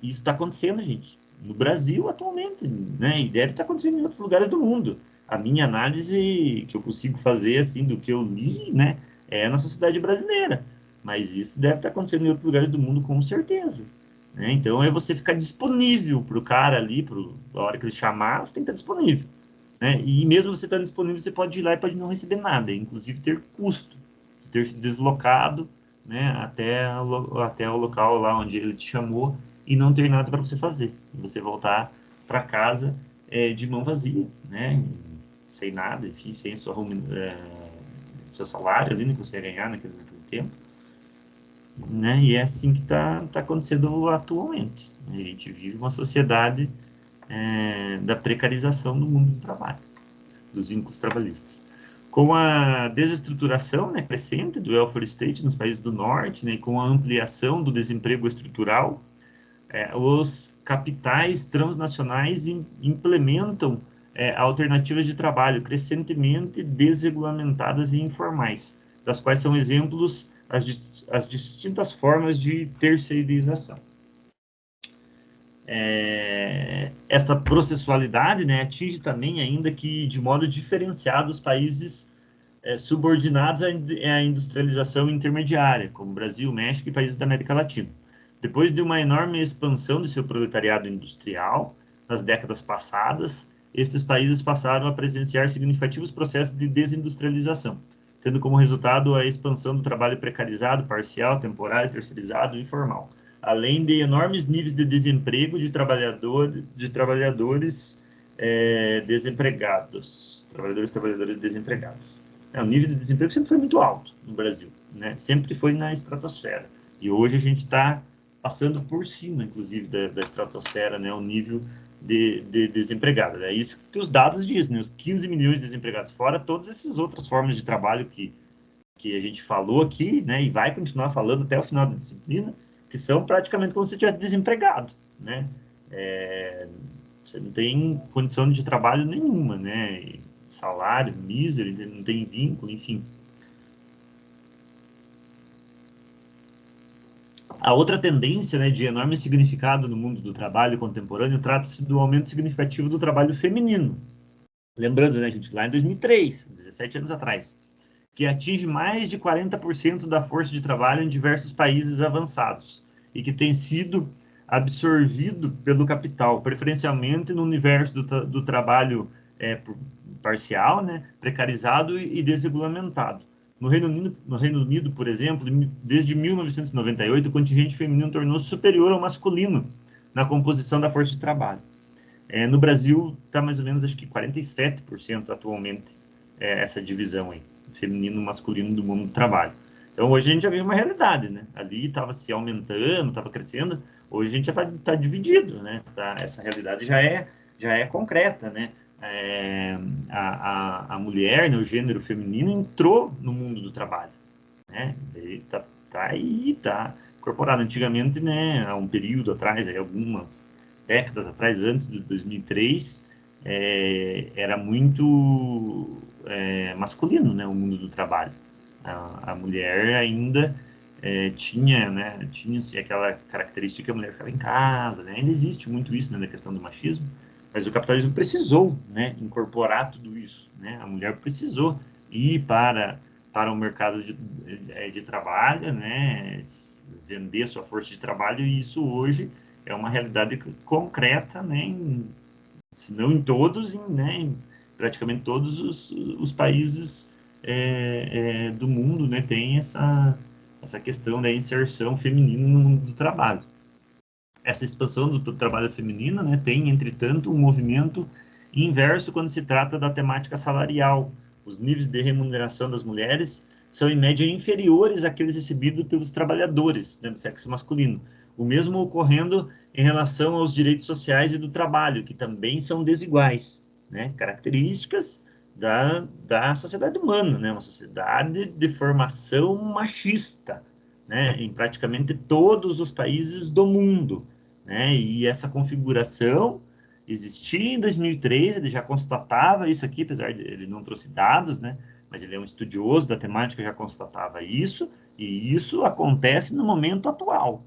Isso está acontecendo, gente, no Brasil atualmente, né? E deve estar acontecendo em outros lugares do mundo. A minha análise que eu consigo fazer, assim, do que eu li, né? É na sociedade brasileira. Mas isso deve estar acontecendo em outros lugares do mundo, com certeza. Né? Então, é você ficar disponível para o cara ali, a hora que ele chamar, você tem que estar disponível. Né? E mesmo você estando disponível, você pode ir lá e pode não receber nada, inclusive ter custo, de ter se deslocado, né, até o local lá onde ele te chamou e não ter nada para você fazer. E você voltar para casa de mão vazia, né, sem nada, enfim, sem seu salário ali, né, que você ia ganhar naquele tempo. Né? E é assim que tá acontecendo atualmente. A gente vive uma sociedade da precarização do mundo do trabalho, dos vínculos trabalhistas. Com a desestruturação, né, crescente do welfare state nos países do norte, né, e com a ampliação do desemprego estrutural, os capitais transnacionais implementam alternativas de trabalho crescentemente desregulamentadas e informais, das quais são exemplos as distintas formas de terceirização. Essa processualidade, né, atinge também, ainda que de modo diferenciado, os países subordinados à industrialização intermediária, como Brasil, México e países da América Latina. Depois de uma enorme expansão de seu proletariado industrial nas décadas passadas, estes países passaram a presenciar significativos processos de desindustrialização, tendo como resultado a expansão do trabalho precarizado, parcial, temporário, terceirizado e informal, além de enormes níveis de desemprego de trabalhadores desempregados, trabalhadores desempregados. O nível de desemprego sempre foi muito alto no Brasil, né? Sempre foi na estratosfera. E hoje a gente está passando por cima, inclusive, da estratosfera, né? O nível de desempregado. É isso que os dados dizem, né? Os 15 milhões de desempregados, fora todas essas outras formas de trabalho que a gente falou aqui, né? E vai continuar falando até o final da disciplina, que são praticamente como se você estivesse desempregado, né? Você não tem condição de trabalho nenhuma, né? E salário, mísero, não tem vínculo, enfim. A outra tendência, né, de enorme significado no mundo do trabalho contemporâneo trata-se do aumento significativo do trabalho feminino. Lembrando, né, gente, lá em 2003, 17 anos atrás, que atinge mais de 40% da força de trabalho em diversos países avançados e que tem sido absorvido pelo capital, preferencialmente no universo do trabalho parcial, né, precarizado e desregulamentado. No Reino Unido, por exemplo, desde 1998, o contingente feminino tornou-se superior ao masculino na composição da força de trabalho. No Brasil, está mais ou menos, acho que 47% atualmente, essa divisão aí, feminino e masculino do mundo do trabalho. Então, hoje a gente já vê uma realidade, né? Ali estava se aumentando, estava crescendo, hoje a gente já está dividido, né? Essa realidade já é concreta, né? A mulher, né, o gênero feminino, entrou no mundo do trabalho, né? Ele tá aí, tá incorporado. Antigamente, né, há um período atrás, aí, algumas décadas atrás, antes de 2003, era muito masculino, né, o mundo do trabalho. A mulher ainda tinha, né, tinha-se aquela característica que a mulher ficava em casa, né? Ainda existe muito isso, né, na questão do machismo, mas o capitalismo precisou, né, incorporar tudo isso, né? A mulher precisou ir para o mercado de trabalho, né, vender sua força de trabalho, e isso hoje é uma realidade concreta, né, se não em todos, né, em praticamente todos os países do mundo, né, tem essa questão da inserção feminina no mundo do trabalho. Essa expansão do trabalho feminino, né, tem, entretanto, um movimento inverso quando se trata da temática salarial. Os níveis de remuneração das mulheres são, em média, inferiores àqueles recebidos pelos trabalhadores, né, do sexo masculino. O mesmo ocorrendo em relação aos direitos sociais e do trabalho, que também são desiguais, né? Características da sociedade humana, né? Uma sociedade de formação machista, né? Em praticamente todos os países do mundo, né? E essa configuração existia em 2003, ele já constatava isso aqui, apesar de ele não trouxe dados, né? Mas ele é um estudioso da temática, já constatava isso, e isso acontece no momento atual,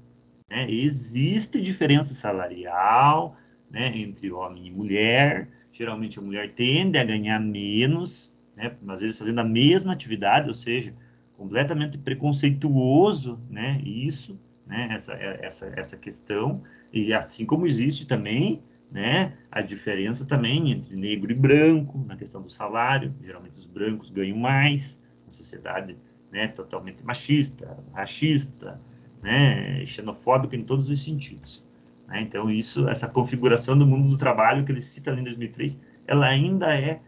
né? Existe diferença salarial, né, entre homem e mulher. Geralmente a mulher tende a ganhar menos, né, às vezes fazendo a mesma atividade, ou seja, completamente preconceituoso, né, isso, né, essa questão. E assim como existe também, né, a diferença também entre negro e branco na questão do salário. Geralmente os brancos ganham mais, na sociedade, né, totalmente machista, racista, né, xenofóbica em todos os sentidos, né? Então essa configuração do mundo do trabalho que ele cita ali em 2003, ela ainda é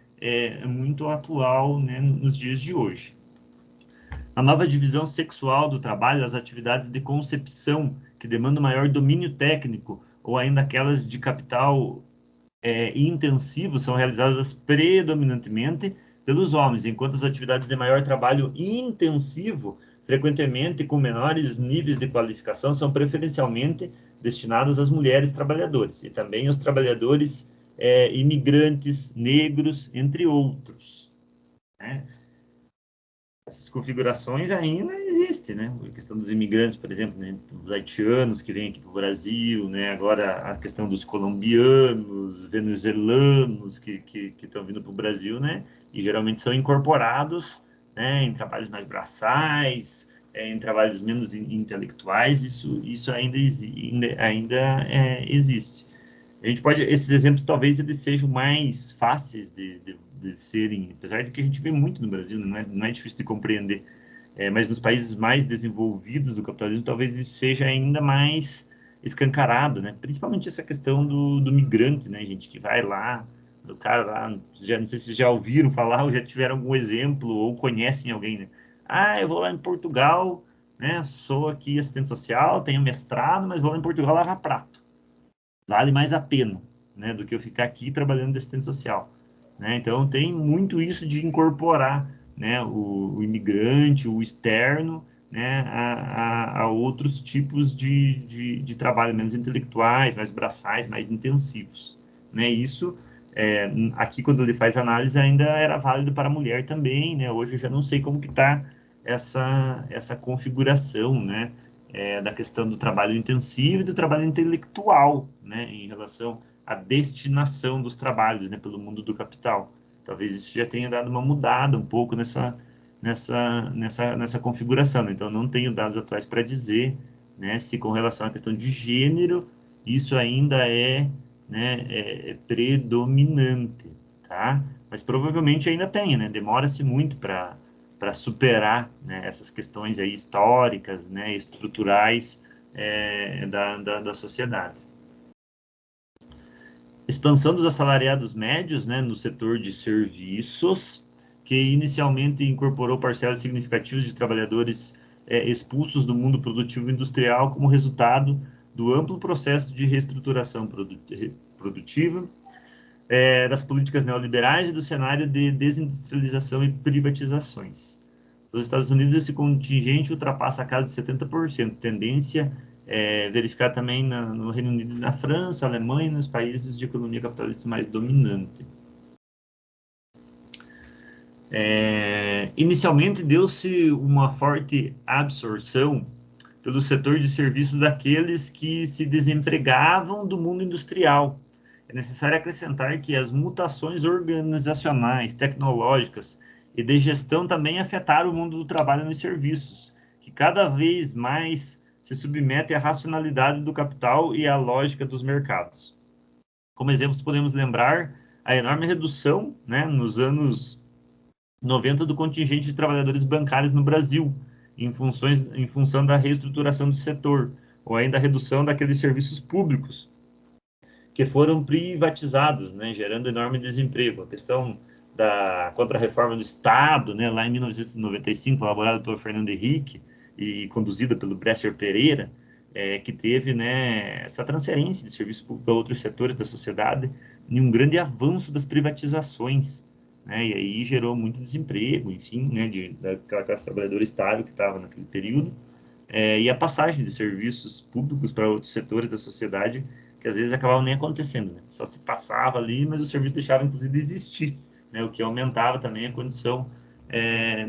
muito atual, né, nos dias de hoje. A nova divisão sexual do trabalho, as atividades de concepção que demandam maior domínio técnico, ou ainda aquelas de capital intensivo, são realizadas predominantemente pelos homens, enquanto as atividades de maior trabalho intensivo, frequentemente com menores níveis de qualificação, são preferencialmente destinadas às mulheres trabalhadoras e também aos trabalhadores imigrantes, negros, entre outros, né? Essas configurações ainda existem, né? A questão dos imigrantes, por exemplo, né? Os haitianos que vêm aqui para o Brasil, né? Agora a questão dos colombianos, venezuelanos que estão vindo para o Brasil, né? E geralmente são incorporados, né, em trabalhos mais braçais, em trabalhos menos intelectuais. Isso ainda existe. A gente pode, esses exemplos talvez eles sejam mais fáceis de serem, apesar de que a gente vê muito no Brasil, não é difícil de compreender, mas nos países mais desenvolvidos do capitalismo talvez isso seja ainda mais escancarado, né? Principalmente essa questão do migrante, né, gente, que vai lá, do cara lá, não sei se vocês já ouviram falar ou já tiveram algum exemplo ou conhecem alguém, né? Ah, eu vou lá em Portugal, né, sou aqui assistente social, tenho mestrado, mas vou lá em Portugal lavar prato. Vale mais a pena, né, do que eu ficar aqui trabalhando de assistente social, né? Então tem muito isso de incorporar, né, o imigrante, o externo, né, a outros tipos de trabalho menos intelectuais, mais braçais, mais intensivos, né? Isso, aqui quando ele faz análise, ainda era válido para a mulher também, né? Hoje eu já não sei como que está essa configuração, né? Da questão do trabalho intensivo e do trabalho intelectual, né? Em relação à destinação dos trabalhos, né? Pelo mundo do capital. Talvez isso já tenha dado uma mudada um pouco nessa configuração, né? Então, não tenho dados atuais para dizer, né, se com relação à questão de gênero, isso ainda né, predominante, tá? Mas provavelmente ainda tem, né? Demora-se muito para superar, né, essas questões aí históricas, né, estruturais da sociedade. Expansão dos assalariados médios, né, no setor de serviços, que inicialmente incorporou parcelas significativas de trabalhadores expulsos do mundo produtivo industrial como resultado do amplo processo de reestruturação produtiva, das políticas neoliberais e do cenário de desindustrialização e privatizações. Nos Estados Unidos, esse contingente ultrapassa a casa de 70%, tendência verificada também no Reino Unido, na França, Alemanha e nos países de economia capitalista mais dominante. Inicialmente, deu-se uma forte absorção pelo setor de serviços daqueles que se desempregavam do mundo industrial. É necessário acrescentar que as mutações organizacionais, tecnológicas e de gestão também afetaram o mundo do trabalho nos serviços, que cada vez mais se submete à racionalidade do capital e à lógica dos mercados. Como exemplos, podemos lembrar a enorme redução, né, nos anos 90 do contingente de trabalhadores bancários no Brasil, em função da reestruturação do setor, ou ainda a redução daqueles serviços públicos que foram privatizados, né, gerando enorme desemprego. A questão da contra-reforma do Estado, né, lá em 1995, elaborada pelo Fernando Henrique e conduzida pelo Bresser Pereira, que teve, né, essa transferência de serviço público a outros setores da sociedade e um grande avanço das privatizações, né, e aí gerou muito desemprego, enfim, né, daquela classe trabalhadora estável que estava naquele período, e a passagem de serviços públicos para outros setores da sociedade que às vezes acabavam nem acontecendo, né? Só se passava ali, mas o serviço deixava inclusive de existir, né? O que aumentava também a condição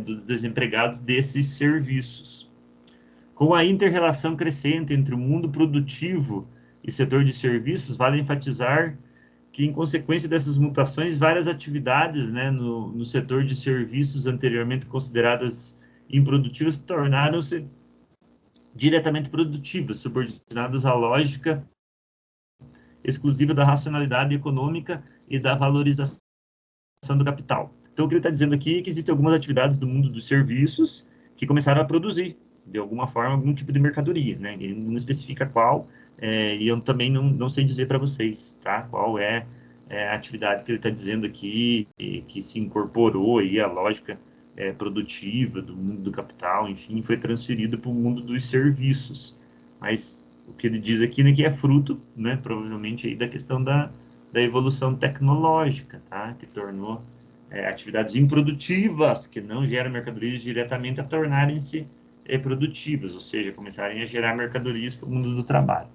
dos desempregados desses serviços. Com a inter-relação crescente entre o mundo produtivo e setor de serviços, vale enfatizar que, em consequência dessas mutações, várias atividades, né, no setor de serviços anteriormente consideradas improdutivas tornaram-se diretamente produtivas, subordinadas à lógica exclusiva da racionalidade econômica e da valorização do capital. Então, o que ele está dizendo aqui é que existem algumas atividades do mundo dos serviços que começaram a produzir, de alguma forma, algum tipo de mercadoria, né? Ele não especifica qual, e eu também não sei dizer para vocês, tá? Qual é a atividade que ele está dizendo aqui, que se incorporou aí a lógica produtiva do mundo do capital, enfim, foi transferida para o mundo dos serviços. Mas o que ele diz aqui, né, que é fruto, né, provavelmente aí da questão da evolução tecnológica, tá? Que tornou atividades improdutivas, que não geram mercadorias diretamente, a tornarem-se produtivas, ou seja, começarem a gerar mercadorias para o mundo do trabalho.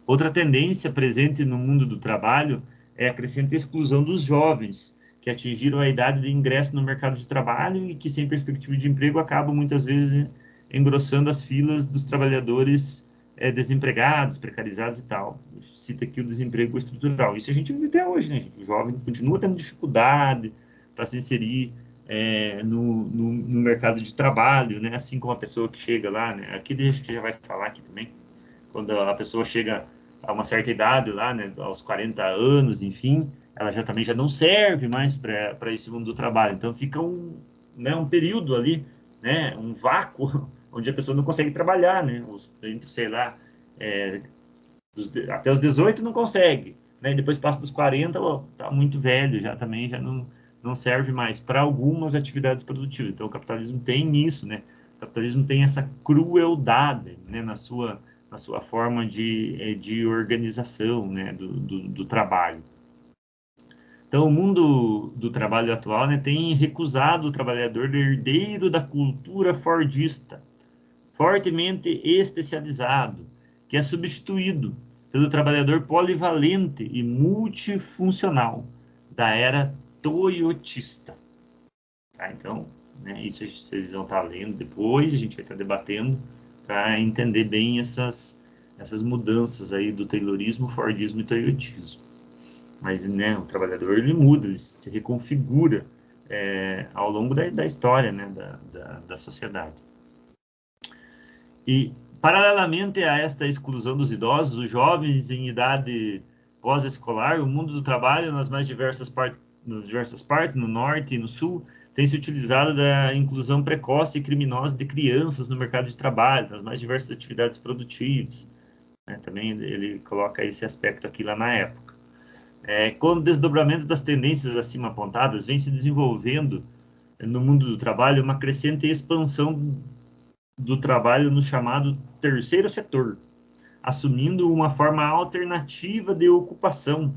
Outra tendência presente no mundo do trabalho é a crescente exclusão dos jovens, que atingiram a idade de ingresso no mercado de trabalho e que, sem perspectiva de emprego, acabam muitas vezes engrossando as filas dos trabalhadores desempregados, precarizados e tal. Cita aqui o desemprego estrutural. Isso a gente vive até hoje, né, gente? O jovem continua tendo dificuldade para se inserir no mercado de trabalho, né? Assim como a pessoa que chega lá, né? Aqui a gente já vai falar aqui também, quando a pessoa chega a uma certa idade lá, né, aos 40 anos, enfim, ela também já não serve mais para esse mundo do trabalho. Então fica um período ali, né, um vácuo, onde a pessoa não consegue trabalhar, né, sei lá, até os 18 não consegue, né, e depois passa dos 40, tá muito velho, já não serve mais para algumas atividades produtivas. Então o capitalismo tem isso, né, o capitalismo tem essa crueldade, né, na sua forma de organização, né, do trabalho. Então, o mundo do trabalho atual, né, tem recusado o trabalhador herdeiro da cultura fordista, fortemente especializado, que é substituído pelo trabalhador polivalente e multifuncional da era toyotista. Tá? Então, né, isso vocês vão estar lendo depois, a gente vai estar debatendo para entender bem essas mudanças aí do Taylorismo, Fordismo e Toyotismo. Mas, né, o trabalhador, ele muda, ele se reconfigura ao longo da história, né, da sociedade. E, paralelamente a esta exclusão dos idosos, os jovens em idade pós-escolar, o mundo do trabalho nas diversas partes, no norte e no sul, tem se utilizado da inclusão precoce e criminosa de crianças no mercado de trabalho, nas mais diversas atividades produtivas. Né? Também ele coloca esse aspecto aqui lá na época. Com o desdobramento das tendências acima apontadas, vem se desenvolvendo no mundo do trabalho uma crescente expansão do trabalho no chamado terceiro setor, assumindo uma forma alternativa de ocupação,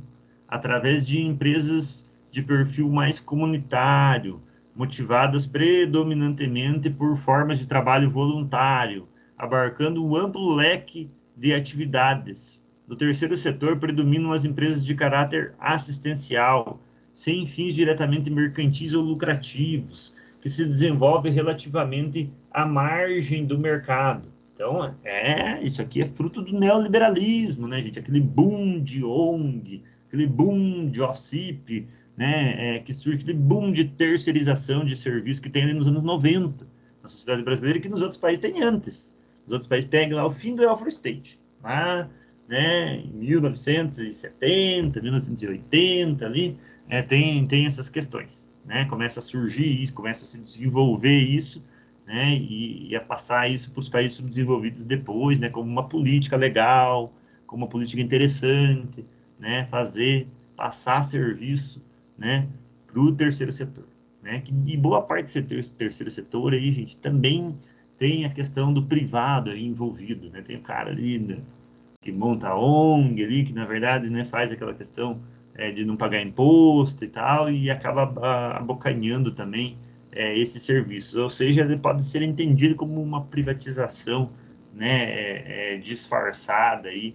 através de empresas de perfil mais comunitário, motivadas predominantemente por formas de trabalho voluntário, abarcando um amplo leque de atividades. No terceiro setor predominam as empresas de caráter assistencial, sem fins diretamente mercantis ou lucrativos, que se desenvolvem relativamente à margem do mercado. Então, isso aqui é fruto do neoliberalismo, né, gente? Aquele boom de ONG, aquele boom de OCIP, né, que surge, aquele boom de terceirização de serviços que tem ali nos anos 90, na sociedade brasileira, e que nos outros países tem antes. Nos outros países pegam lá o fim do welfare state, lá, né, em 1970, 1980, ali, tem essas questões, né? Começa a surgir isso, começa a se desenvolver isso, né, e a passar isso para os países subdesenvolvidos depois, né, como uma política legal, como uma política interessante, né, passar serviço, né, para o terceiro setor, né, e boa parte desse terceiro setor aí, gente, também tem a questão do privado aí envolvido, né, tem o cara ali, né, que monta a ONG ali, que na verdade, né, faz aquela questão de não pagar imposto e tal, e acaba abocanhando também esses serviços, ou seja, ele pode ser entendido como uma privatização, né, disfarçada aí,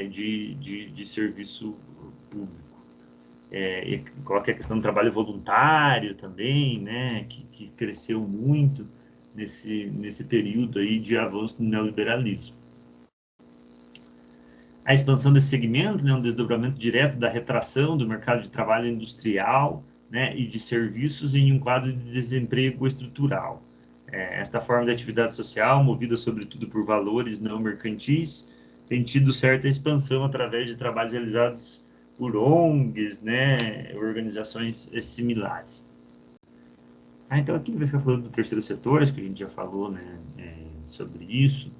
de serviço público. E coloca a questão do trabalho voluntário também, né, que cresceu muito nesse período aí de avanço do neoliberalismo. A expansão desse segmento, né, um desdobramento direto da retração do mercado de trabalho industrial, né, e de serviços em um quadro de desemprego estrutural. Esta forma de atividade social, movida sobretudo por valores não mercantis, tem tido certa expansão através de trabalhos realizados por ONGs, né, organizações similares. Então aqui vai ficar falando do terceiro setor, acho que a gente já falou, né, sobre isso.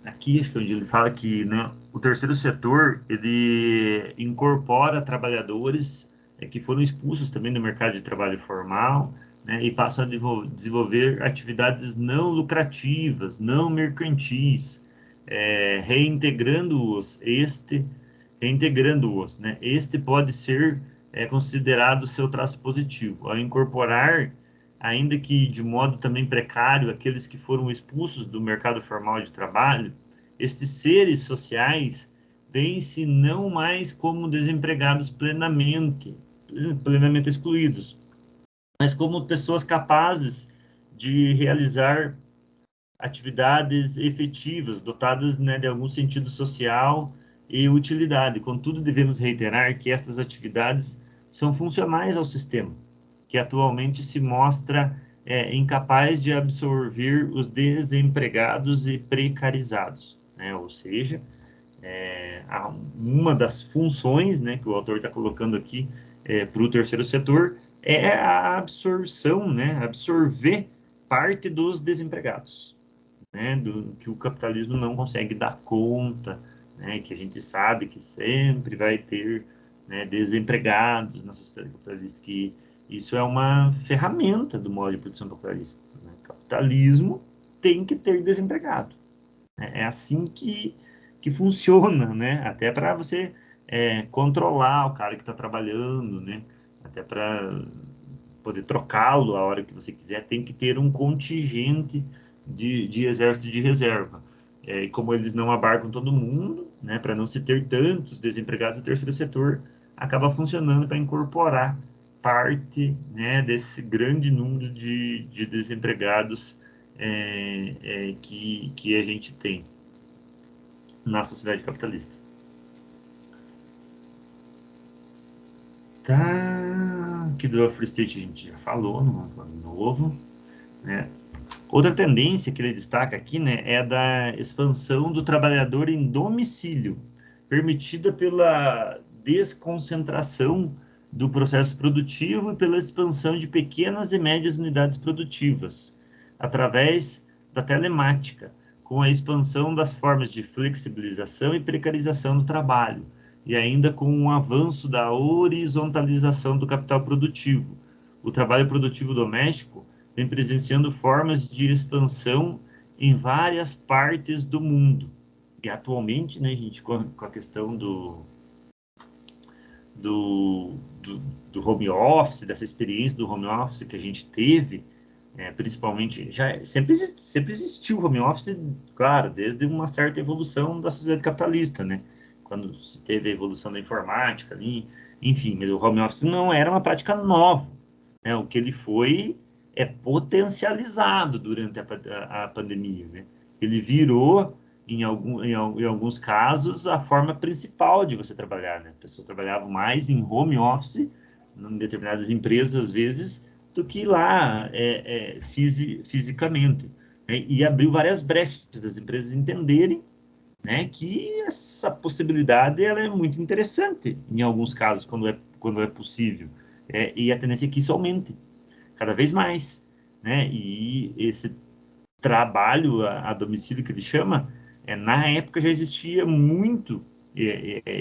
Aqui, acho que é onde ele fala que, né, o terceiro setor, ele incorpora trabalhadores que foram expulsos também do mercado de trabalho formal, né, e passam a desenvolver atividades não lucrativas, não mercantis, reintegrando-os, né, este pode ser considerado seu traço positivo, ao incorporar, ainda que de modo também precário, aqueles que foram expulsos do mercado formal de trabalho. Estes seres sociais veem-se não mais como desempregados plenamente excluídos, mas como pessoas capazes de realizar atividades efetivas, dotadas, né, de algum sentido social e utilidade. Contudo, devemos reiterar que estas atividades são funcionais ao sistema, que atualmente se mostra incapaz de absorver os desempregados e precarizados, né? Ou seja, uma das funções, né, que o autor está colocando aqui para o terceiro setor é a absorção, né, absorver parte dos desempregados, né, que o capitalismo não consegue dar conta, né, que a gente sabe que sempre vai ter, né, desempregados na sociedade capitalista, que isso é uma ferramenta do modo de produção capitalista, né? Capitalismo tem que ter desempregado. É assim que funciona, né? Até para você controlar o cara que está trabalhando, né? Até para poder trocá-lo a hora que você quiser, tem que ter um contingente de exército de reserva. E como eles não abarcam todo mundo, né, para não se ter tantos desempregados do terceiro setor, acaba funcionando para incorporar parte, né, desse grande número de desempregados que a gente tem na sociedade capitalista. Tá, aqui do Free State a gente já falou, não vamos falar de novo, né? Outra tendência que ele destaca aqui, né, é a da expansão do trabalhador em domicílio, permitida pela desconcentração do processo produtivo e pela expansão de pequenas e médias unidades produtivas, através da telemática, com a expansão das formas de flexibilização e precarização do trabalho, e ainda com o avanço da horizontalização do capital produtivo. O trabalho produtivo doméstico vem presenciando formas de expansão em várias partes do mundo. E atualmente, né, gente, com a questão do home office, dessa experiência do home office que a gente teve, principalmente, sempre existiu o home office, claro, desde uma certa evolução da sociedade capitalista, né? Quando se teve a evolução da informática ali, enfim, mas o home office não era uma prática nova, né? O que ele foi potencializado durante a pandemia, né? Ele virou, em alguns casos, a forma principal de você trabalhar, né? Pessoas trabalhavam mais em home office, em determinadas empresas, às vezes, do que lá fisicamente, né? E abriu várias brechas das empresas entenderem, né, que essa possibilidade ela é muito interessante em alguns casos, quando é possível, e a tendência é que isso aumente cada vez mais, né? E esse trabalho a domicílio que ele chama, na época já existia muito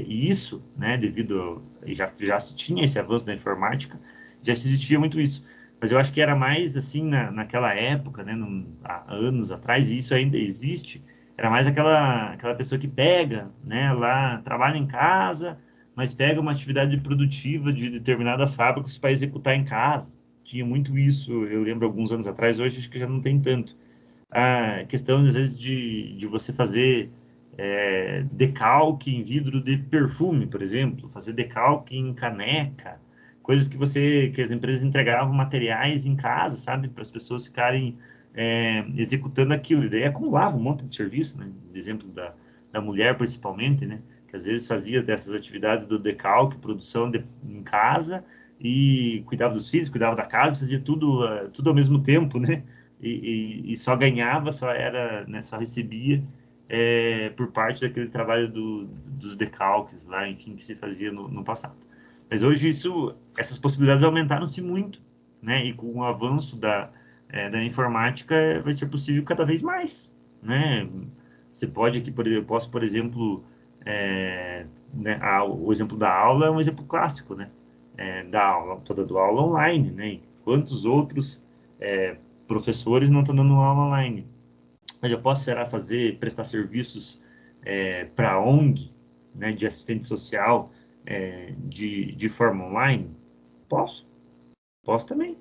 isso, né? Devido já se tinha esse avanço da informática, já se existia muito isso. Mas eu acho que era mais assim naquela época, né? Há anos atrás, e isso ainda existe. Era mais aquela pessoa que pega, né? Lá trabalha em casa, mas pega uma atividade produtiva de determinadas fábricas para executar em casa. Tinha muito isso, eu lembro alguns anos atrás, hoje acho que já não tem tanto. A questão, às vezes, de você fazer decalque em vidro de perfume, por exemplo, fazer decalque em caneca, coisas que as empresas entregavam materiais em casa, sabe, para as pessoas ficarem executando aquilo. E daí acumulava um monte de serviço, né? Exemplo da mulher, principalmente, né? Que às vezes fazia dessas atividades do decalque, produção em casa, e cuidava dos filhos, cuidava da casa, fazia tudo ao mesmo tempo, né? E só ganhava, né, só recebia por parte daquele trabalho dos decalques lá, enfim, que se fazia no passado. Mas hoje essas possibilidades aumentaram-se muito, né? E com o avanço da informática vai ser possível cada vez mais, né? Você pode aqui, eu posso, por exemplo, né, o exemplo da aula é um exemplo clássico, né? Da aula, toda do aula online, né? Quantos outros professores não estão dando aula online? Mas eu posso, será, prestar serviços para a ONG, né, de assistente social, de forma online? Posso também.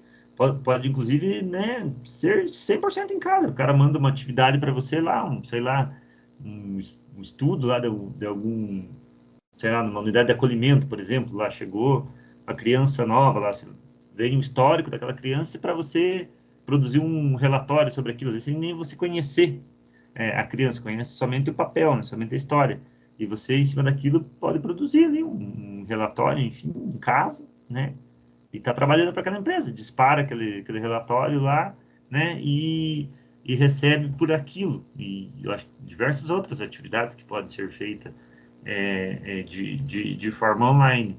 Pode inclusive, né, ser 100% em casa. O cara manda uma atividade para você lá, sei lá, um estudo lá de algum, sei lá, numa unidade de acolhimento, por exemplo, lá chegou uma criança nova, lá vem um histórico daquela criança para você produzir um relatório sobre aquilo, sem nem você conhecer a criança, conhece somente o papel, né, somente a história. E você, em cima daquilo, pode produzir ali um relatório, enfim, em casa, né? E está trabalhando para aquela empresa, dispara aquele relatório lá, né? E recebe por aquilo. E eu acho que diversas outras atividades que podem ser feitas de forma online.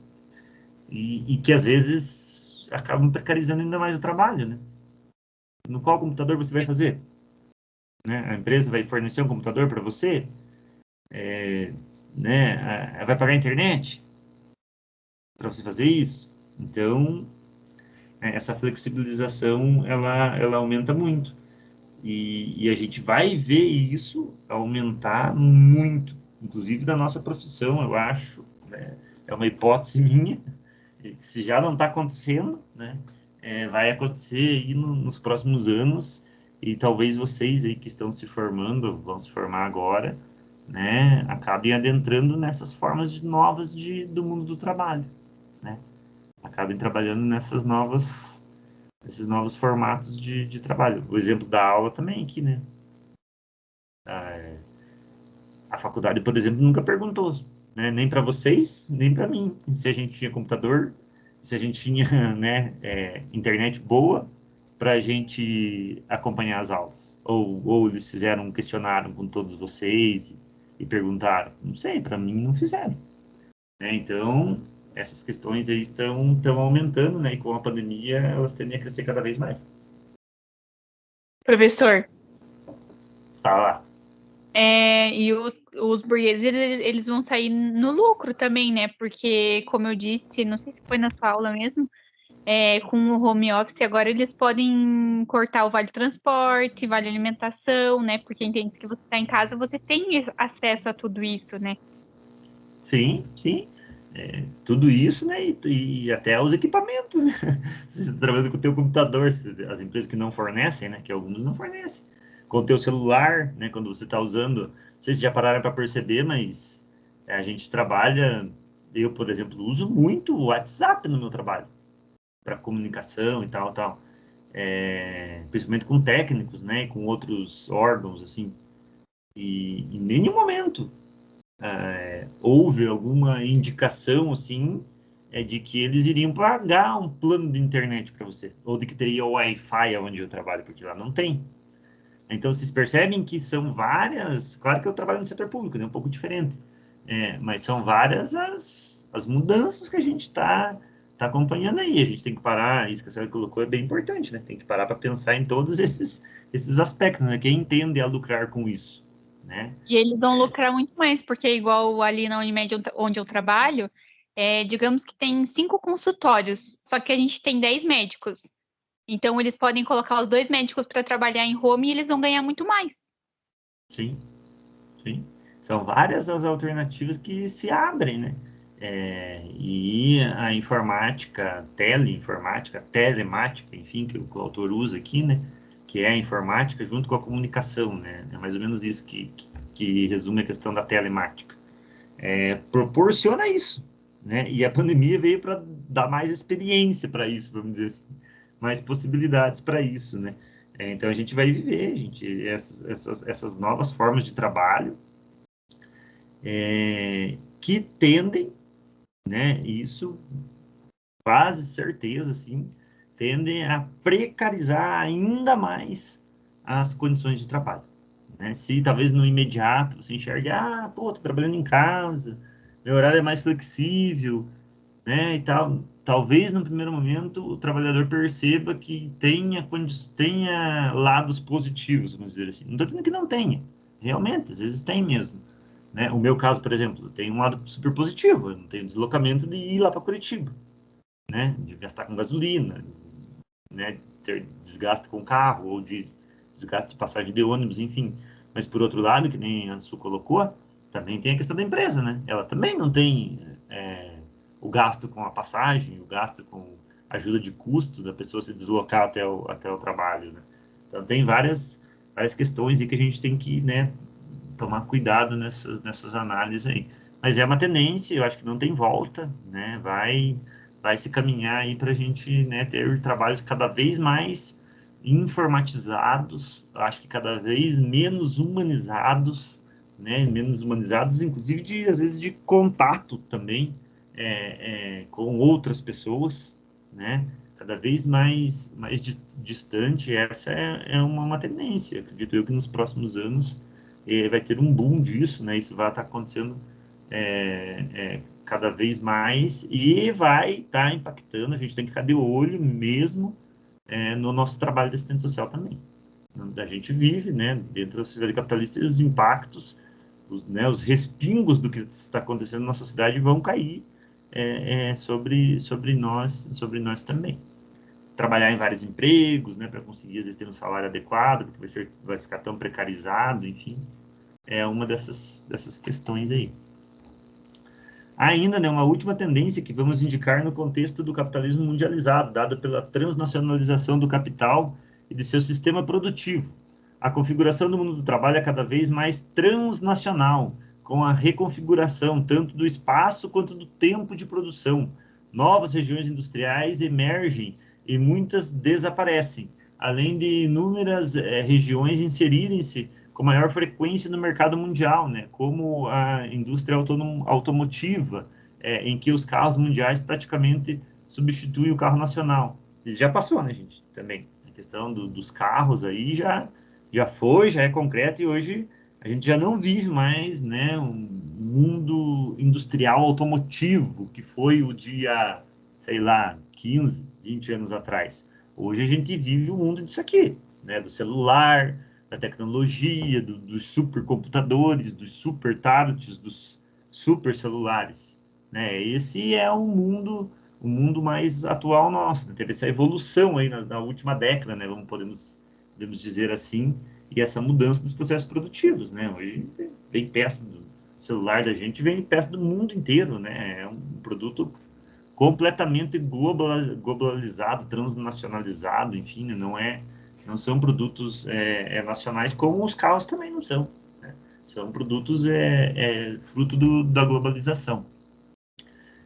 E que às vezes acabam precarizando ainda mais o trabalho, né? No qual computador você vai fazer? Né? A empresa vai fornecer um computador para você? Né? Vai pagar a internet para você fazer isso? Então, essa flexibilização, ela aumenta muito. E a gente vai ver isso aumentar muito, inclusive da nossa profissão, eu acho, né? É uma hipótese minha, se já não está acontecendo, né? vai acontecer aí nos próximos anos, e talvez vocês aí que estão se formando, vão se formar agora, né, acabem adentrando nessas formas novas do mundo do trabalho, né? Acabem trabalhando nesses novos formatos de trabalho. O exemplo da aula também aqui, né? A faculdade, por exemplo, nunca perguntou, né, nem para vocês, nem para mim, se a gente tinha computador, se a gente tinha, né, internet boa para a gente acompanhar as aulas. Ou eles fizeram um questionário com todos vocês e perguntaram. Não sei, para mim não fizeram. Né? Então, essas questões aí estão aumentando, né? E com a pandemia, elas tendem a crescer cada vez mais. Professor, Tá lá. e os burgueses, eles vão sair no lucro também, né? Porque, como eu disse, não sei se foi na sua aula mesmo, com o home office, agora eles podem cortar o vale transporte, vale alimentação, né? Porque entende que você está em casa, você tem acesso a tudo isso, né? Sim, sim. Tudo isso, né? E até os equipamentos, né? Você está trabalhando com o teu computador, as empresas que não fornecem, né? Que algumas não fornecem. Com o teu celular, né? Quando você está usando, não sei se já pararam para perceber, mas a gente trabalha, eu, por exemplo, uso muito o WhatsApp no meu trabalho, para comunicação e tal. Principalmente com técnicos, né? E com outros órgãos, assim. E em nenhum momento houve alguma indicação assim de que eles iriam pagar um plano de internet para você, ou de que teria Wi-Fi onde eu trabalho, porque lá não tem. Então, vocês percebem que são várias, claro que eu trabalho no setor público, né, um pouco diferente, mas são várias as mudanças que a gente está acompanhando aí. A gente tem que parar, isso que a senhora colocou é bem importante, né? Tem que parar para pensar em todos esses aspectos, né? Quem tende a lucrar com isso, né? E eles vão lucrar muito mais, porque igual ali na Unimed onde eu trabalho, digamos que tem 5 consultórios, só que a gente tem 10 médicos. Então eles podem colocar os 2 médicos para trabalhar em home e eles vão ganhar muito mais. Sim, sim. São várias as alternativas que se abrem, né? E a informática, teleinformática, telemática, enfim, que o autor usa aqui, né? Que é a informática junto com a comunicação, né? É mais ou menos isso que resume a questão da telemática. Proporciona isso, né? E a pandemia veio para dar mais experiência para isso, vamos dizer assim, mais possibilidades para isso, né? Então a gente vai viver, gente, essas novas formas de trabalho que tendem, né? Isso quase certeza, assim, tendem a precarizar ainda mais as condições de trabalho. Né? Se talvez no imediato você enxergue, pô, tô trabalhando em casa, meu horário é mais flexível, né, e tal. Talvez no primeiro momento o trabalhador perceba que tenha lados positivos, vamos dizer assim. Não estou dizendo que não tenha, realmente, às vezes tem mesmo. Né? O meu caso, por exemplo, tem um lado super positivo, eu não tenho deslocamento de ir lá para Curitiba, né, de gastar com gasolina, né, ter desgaste com carro ou de desgaste de passagem de ônibus, enfim. Mas por outro lado, que nem a Su colocou, também tem a questão da empresa, né? Ela também não tem o gasto com a passagem, o gasto com ajuda de custo da pessoa se deslocar até o trabalho, né? Então tem várias questões aí que a gente tem que, né, tomar cuidado nessas análises aí. Mas é uma tendência, eu acho que não tem volta, né? Vai se caminhar aí para a gente, né, ter trabalhos cada vez mais informatizados, acho que cada vez menos humanizados, né? Menos humanizados, inclusive às vezes de contato também com outras pessoas, né? Cada vez mais distante. Essa é uma tendência. Acredito eu que nos próximos anos vai ter um boom disso, né? Isso vai estar acontecendo cada vez mais e vai estar impactando. A gente tem que ficar de olho mesmo no nosso trabalho de assistente social também. A gente vive, né, dentro da sociedade capitalista, e os impactos, os respingos do que está acontecendo na nossa sociedade vão cair sobre nós também. Trabalhar em vários empregos, né, para conseguir, às vezes, ter um salário adequado, porque vai ficar tão precarizado, enfim, é uma dessas questões aí. Há ainda, né, uma última tendência que vamos indicar no contexto do capitalismo mundializado, dada pela transnacionalização do capital e de seu sistema produtivo. A configuração do mundo do trabalho é cada vez mais transnacional, com a reconfiguração tanto do espaço quanto do tempo de produção. Novas regiões industriais emergem e muitas desaparecem, além de inúmeras regiões inserirem-se com maior frequência no mercado mundial, né, como a indústria automotiva, em que os carros mundiais praticamente substituem o carro nacional. Isso já passou, né, gente? Também. A questão dos carros aí já foi, já é concreto, e hoje a gente já não vive mais, né, um mundo industrial automotivo, que foi o dia, sei lá, 15, 20 anos atrás. Hoje a gente vive o mundo disso aqui, né, do celular, da tecnologia, dos supercomputadores, dos super tablets, dos super celulares, né? Esse é o mundo mais atual nosso, né? Teve essa evolução aí na última década, né? Podemos dizer assim, e essa mudança dos processos produtivos, né? Hoje vem peça do celular da gente, vem peça do mundo inteiro, né? É um produto completamente globalizado, transnacionalizado, enfim, né? Não são produtos nacionais, como os carros também não são, né? São produtos fruto da globalização.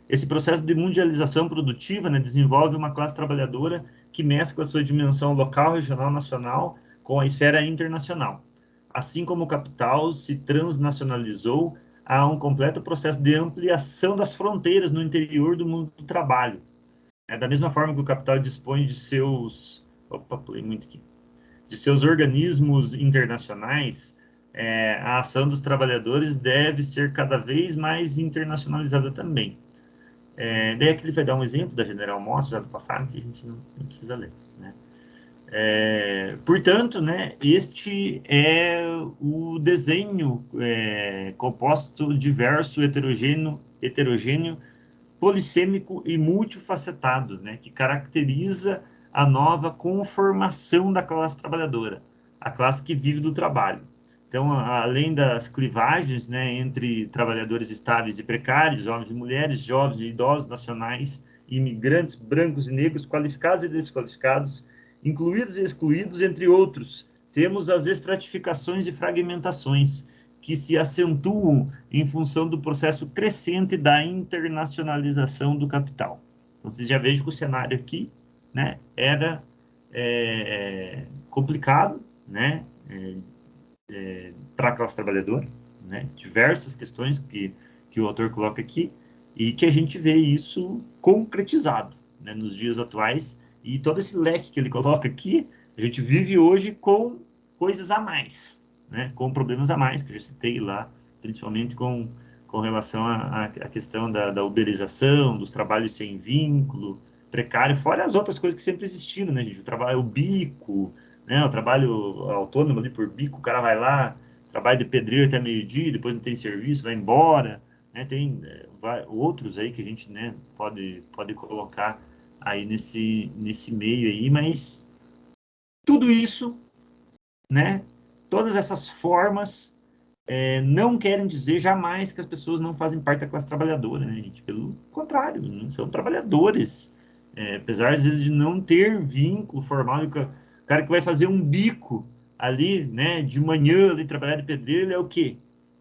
Esse processo de mundialização produtiva, né, desenvolve uma classe trabalhadora que mescla sua dimensão local, regional, nacional com a esfera internacional. Assim como o capital se transnacionalizou, há um completo processo de ampliação das fronteiras no interior do mundo do trabalho. Da mesma forma que o capital dispõe de seus... Opa, pulei muito aqui. De seus organismos internacionais, a ação dos trabalhadores deve ser cada vez mais internacionalizada também. Daí aqui ele vai dar um exemplo da General Motors, já do passado, que a gente não precisa ler, né? Portanto, né, este é o desenho composto, diverso, heterogêneo, polissêmico e multifacetado, né, que caracteriza a nova conformação da classe trabalhadora, a classe que vive do trabalho. Então, além das clivagens, né, entre trabalhadores estáveis e precários, homens e mulheres, jovens e idosos, nacionais, imigrantes, brancos e negros, qualificados e desqualificados, incluídos e excluídos, entre outros, temos as estratificações e fragmentações, que se acentuam em função do processo crescente da internacionalização do capital. Então, vocês já vejam que o cenário aqui, né, era complicado, né, para a classe trabalhadora, né, diversas questões que o autor coloca aqui, e que a gente vê isso concretizado, né, nos dias atuais, e todo esse leque que ele coloca aqui, a gente vive hoje com coisas a mais, né, com problemas a mais, que eu já citei lá, principalmente com relação à questão da uberização, dos trabalhos sem vínculo, precário, fora as outras coisas que sempre existiram, né, gente? O trabalho, o bico, né, o trabalho autônomo ali por bico, o cara vai lá, trabalha de pedreiro até meio-dia, depois não tem serviço, vai embora, né? Tem outros aí que a gente, né, pode colocar aí nesse meio aí, mas tudo isso, né, todas essas formas não querem dizer jamais que as pessoas não fazem parte da classe trabalhadora, né, gente? Pelo contrário, não são trabalhadores. Apesar, às vezes, de não ter vínculo formal, o cara que vai fazer um bico ali, né, de manhã, ali, trabalhar de pedreiro, ele é o quê?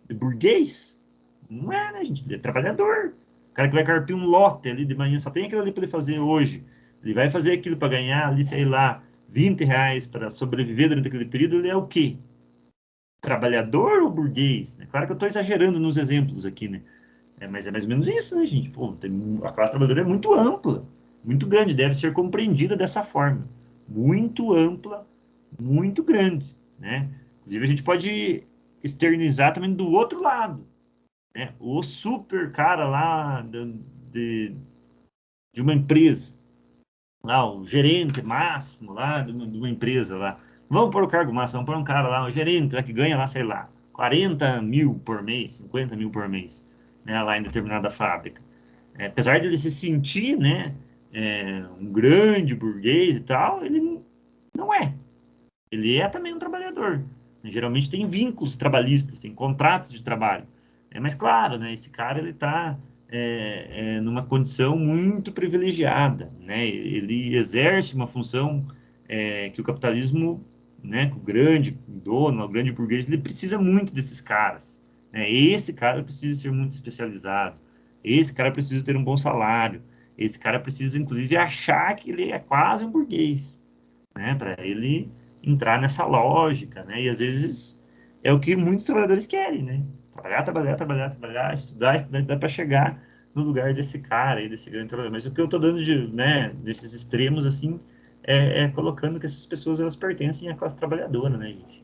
É burguês? Não é, né, gente? Ele é trabalhador. O cara que vai carpir um lote ali de manhã, só tem aquilo ali para ele fazer hoje. Ele vai fazer aquilo para ganhar ali, sei lá, R$20 para sobreviver durante aquele período, ele é o quê? Trabalhador ou burguês? Né? Claro que eu estou exagerando nos exemplos aqui, né? Mas é mais ou menos isso, né, gente? Pô, a classe trabalhadora é muito ampla, muito grande, deve ser compreendida dessa forma. Muito ampla, muito grande, né? Inclusive, a gente pode externizar também do outro lado, né? O super cara lá de uma empresa, lá, o gerente máximo lá de uma empresa lá. Vamos pôr o cargo máximo, vamos pôr um cara lá, um gerente lá que ganha lá, sei lá, 40 mil por mês, 50 mil por mês, né, lá em determinada fábrica. Apesar de ele se sentir, né, um grande burguês e tal, ele não é. Ele é também um trabalhador. Geralmente tem vínculos trabalhistas, tem contratos de trabalho. Mas claro, né, esse cara ele está numa condição muito privilegiada, né? Ele exerce uma função que o capitalismo, né, que o grande dono, o grande burguês, ele precisa muito desses caras, né? Esse cara precisa ser muito especializado, esse cara precisa ter um bom salário, esse cara precisa, inclusive, achar que ele é quase um burguês, né? Para ele entrar nessa lógica, né? E às vezes é o que muitos trabalhadores querem, né? Trabalhar, estudar para chegar no lugar desse cara aí, desse grande trabalhador. Mas o que eu estou dando de, né, desses extremos, assim, colocando que essas pessoas, elas pertencem à classe trabalhadora, né, gente?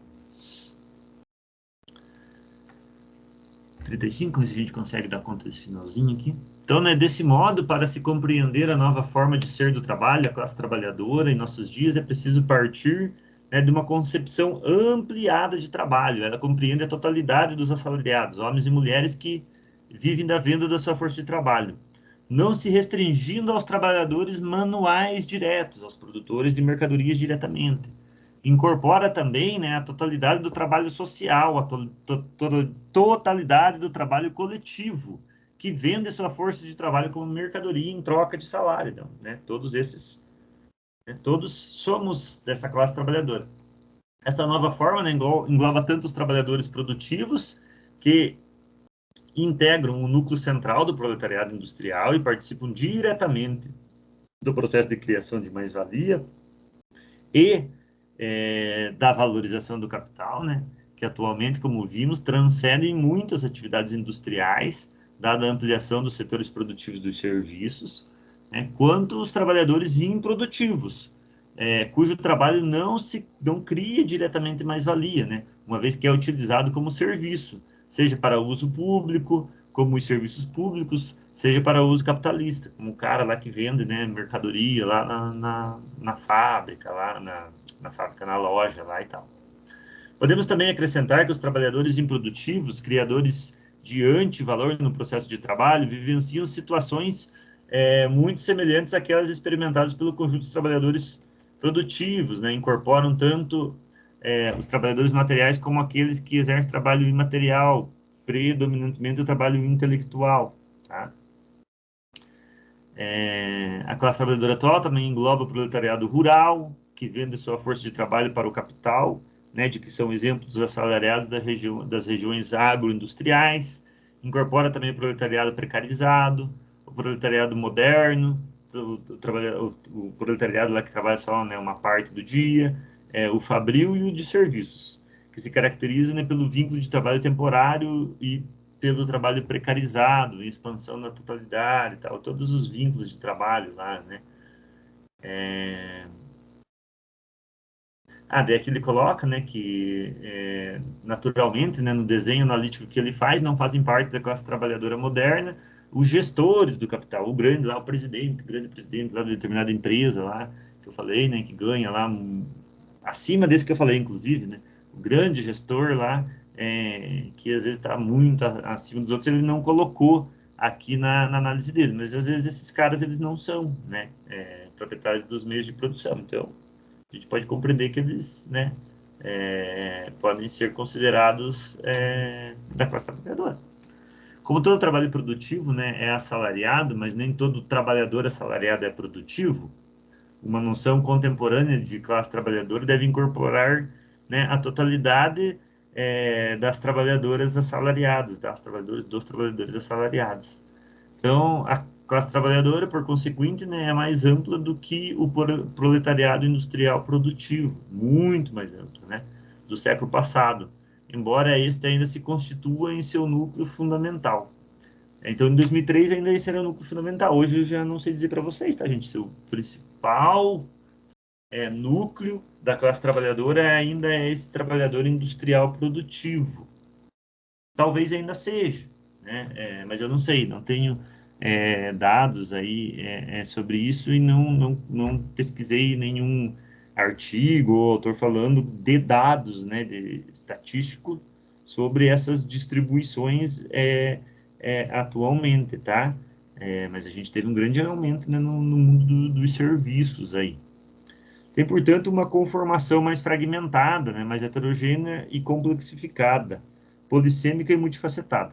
35, se a gente consegue dar conta desse finalzinho aqui. Então, né, desse modo, para se compreender a nova forma de ser do trabalho, a classe trabalhadora, em nossos dias, é preciso partir, né, de uma concepção ampliada de trabalho. Ela compreende a totalidade dos assalariados, homens e mulheres que vivem da venda da sua força de trabalho, não se restringindo aos trabalhadores manuais diretos, aos produtores de mercadorias diretamente. Incorpora também, né, a totalidade do trabalho social, a totalidade do trabalho coletivo, que vende sua força de trabalho como mercadoria em troca de salário. Então, né, todos esses, né, todos somos dessa classe trabalhadora. Esta nova forma, né, engloba tanto os trabalhadores produtivos, que integram o núcleo central do proletariado industrial e participam diretamente do processo de criação de mais-valia, e da valorização do capital, né, que atualmente, como vimos, transcendem muitas atividades industriais, dada a ampliação dos setores produtivos dos serviços, né, quanto os trabalhadores improdutivos, cujo trabalho não cria diretamente mais-valia, né, uma vez que é utilizado como serviço, seja para uso público, como os serviços públicos, seja para uso capitalista, como o cara lá que vende, né, mercadoria lá na fábrica, na fábrica, na loja lá e tal. Podemos também acrescentar que os trabalhadores improdutivos, criadores de antivalor no processo de trabalho, vivenciam situações muito semelhantes àquelas experimentadas pelo conjunto dos trabalhadores produtivos, né? Incorporam tanto os trabalhadores materiais como aqueles que exercem trabalho imaterial, predominantemente o trabalho intelectual, tá? A classe trabalhadora atual também engloba o proletariado rural, que vende sua força de trabalho para o capital, né, de que são exemplos dos assalariados das regiões agroindustriais. Incorpora também o proletariado precarizado, o proletariado moderno, o proletariado lá que trabalha só, né, uma parte do dia, o fabril e o de serviços, que se caracteriza, né, pelo vínculo de trabalho temporário e pelo trabalho precarizado, expansão na totalidade e tal, todos os vínculos de trabalho lá, né? Daí aqui ele coloca, né, que naturalmente, né, no desenho analítico que ele faz, não fazem parte da classe trabalhadora moderna os gestores do capital, o grande lá, o grande presidente lá de determinada empresa lá, que eu falei, né, que ganha lá acima desse que eu falei, inclusive, né, o grande gestor lá, que às vezes está muito acima dos outros, ele não colocou aqui na análise dele, mas às vezes esses caras, eles não são, né, proprietários dos meios de produção, então a gente pode compreender que eles, né, podem ser considerados da classe trabalhadora. Como todo trabalho produtivo, né, é assalariado, mas nem todo trabalhador assalariado é produtivo, uma noção contemporânea de classe trabalhadora deve incorporar, né, a totalidade das trabalhadoras assalariadas, dos trabalhadores assalariados. Então, a classe trabalhadora, por consequente, né, é mais ampla do que o proletariado industrial produtivo, muito mais ampla, né, do século passado, embora este ainda se constitua em seu núcleo fundamental. Então, em 2003, ainda esse era o núcleo fundamental. Hoje eu já não sei dizer para vocês, tá, gente? Seu principal núcleo da classe trabalhadora ainda é esse trabalhador industrial produtivo. Talvez ainda seja, né? Mas eu não sei, não tenho dados aí sobre isso e não pesquisei nenhum artigo ou autor falando de dados, né, de estatístico sobre essas distribuições atualmente, tá? Mas a gente teve um grande aumento, né, no mundo dos serviços aí. Tem, portanto, uma conformação mais fragmentada, né, mais heterogênea e complexificada, polissêmica e multifacetada.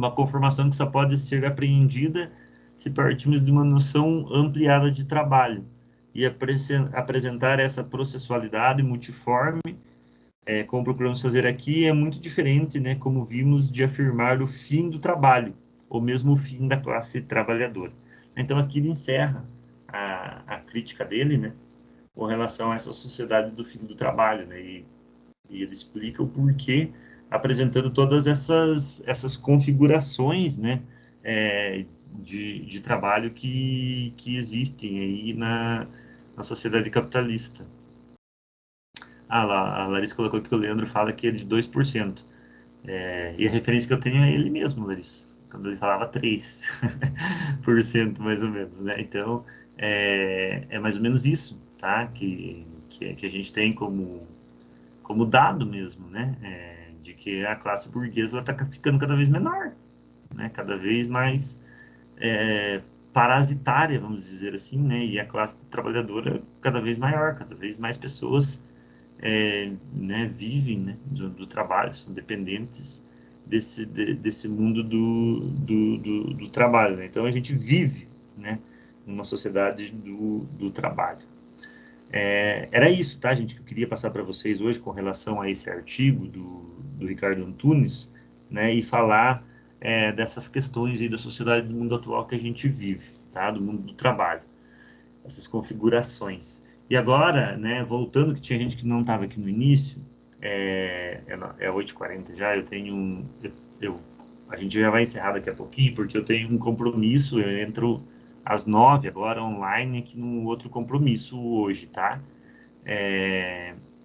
uma conformação que só pode ser apreendida se partirmos de uma noção ampliada de trabalho e apresentar essa processualidade multiforme, como procuramos fazer aqui, é muito diferente, né, como vimos, de afirmar o fim do trabalho, ou mesmo o fim da classe trabalhadora. Então, aqui ele encerra a crítica dele, né, com relação a essa sociedade do fim do trabalho, né, e ele explica o porquê, apresentando todas essas configurações, né, de trabalho que existem aí na sociedade capitalista. A Larissa colocou que o Leandro fala que é de 2%. E a referência que eu tenho é ele mesmo, Larissa, quando ele falava 3%, mais ou menos, né? Então, é mais ou menos isso, tá? Que a gente tem como dado mesmo, né? De que a classe burguesa está ficando cada vez menor, né? Cada vez mais parasitária, vamos dizer assim, né? E a classe trabalhadora cada vez maior, cada vez mais pessoas né, vivem, né, do trabalho, são dependentes desse mundo do trabalho, né? Então a gente vive, né, numa sociedade do trabalho. Era isso, tá, gente, que eu queria passar para vocês hoje com relação a esse artigo do Ricardo Antunes, né, e falar dessas questões aí da sociedade do mundo atual que a gente vive, tá, do mundo do trabalho, essas configurações. E agora, né, voltando, que tinha gente que não estava aqui no início, é 8h40 já, a gente já vai encerrar daqui a pouquinho, porque eu tenho um compromisso, eu entro às 9 agora, online, aqui no outro compromisso hoje, tá?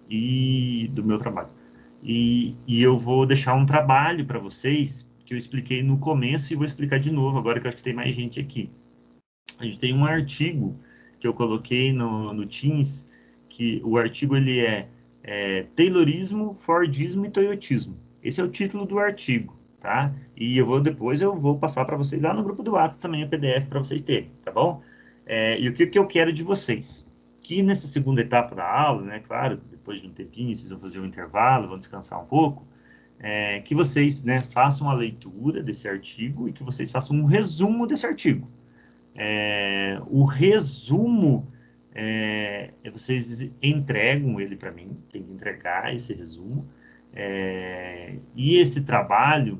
E do meu trabalho. E eu vou deixar um trabalho para vocês, que eu expliquei no começo e vou explicar de novo, agora que eu acho que tem mais gente aqui. A gente tem um artigo que eu coloquei no Teams, que o artigo ele é Taylorismo, Fordismo e Toyotismo. Esse é o título do artigo, tá? E depois eu vou passar para vocês lá no grupo do WhatsApp também o PDF para vocês terem, tá bom? E o que eu quero de vocês? Que nessa segunda etapa da aula, né, claro, depois de um tempinho, vocês vão fazer um intervalo, vão descansar um pouco, que vocês, né, façam a leitura desse artigo e que vocês façam um resumo desse artigo. O resumo, vocês entregam ele para mim, tem que entregar esse resumo, e esse trabalho,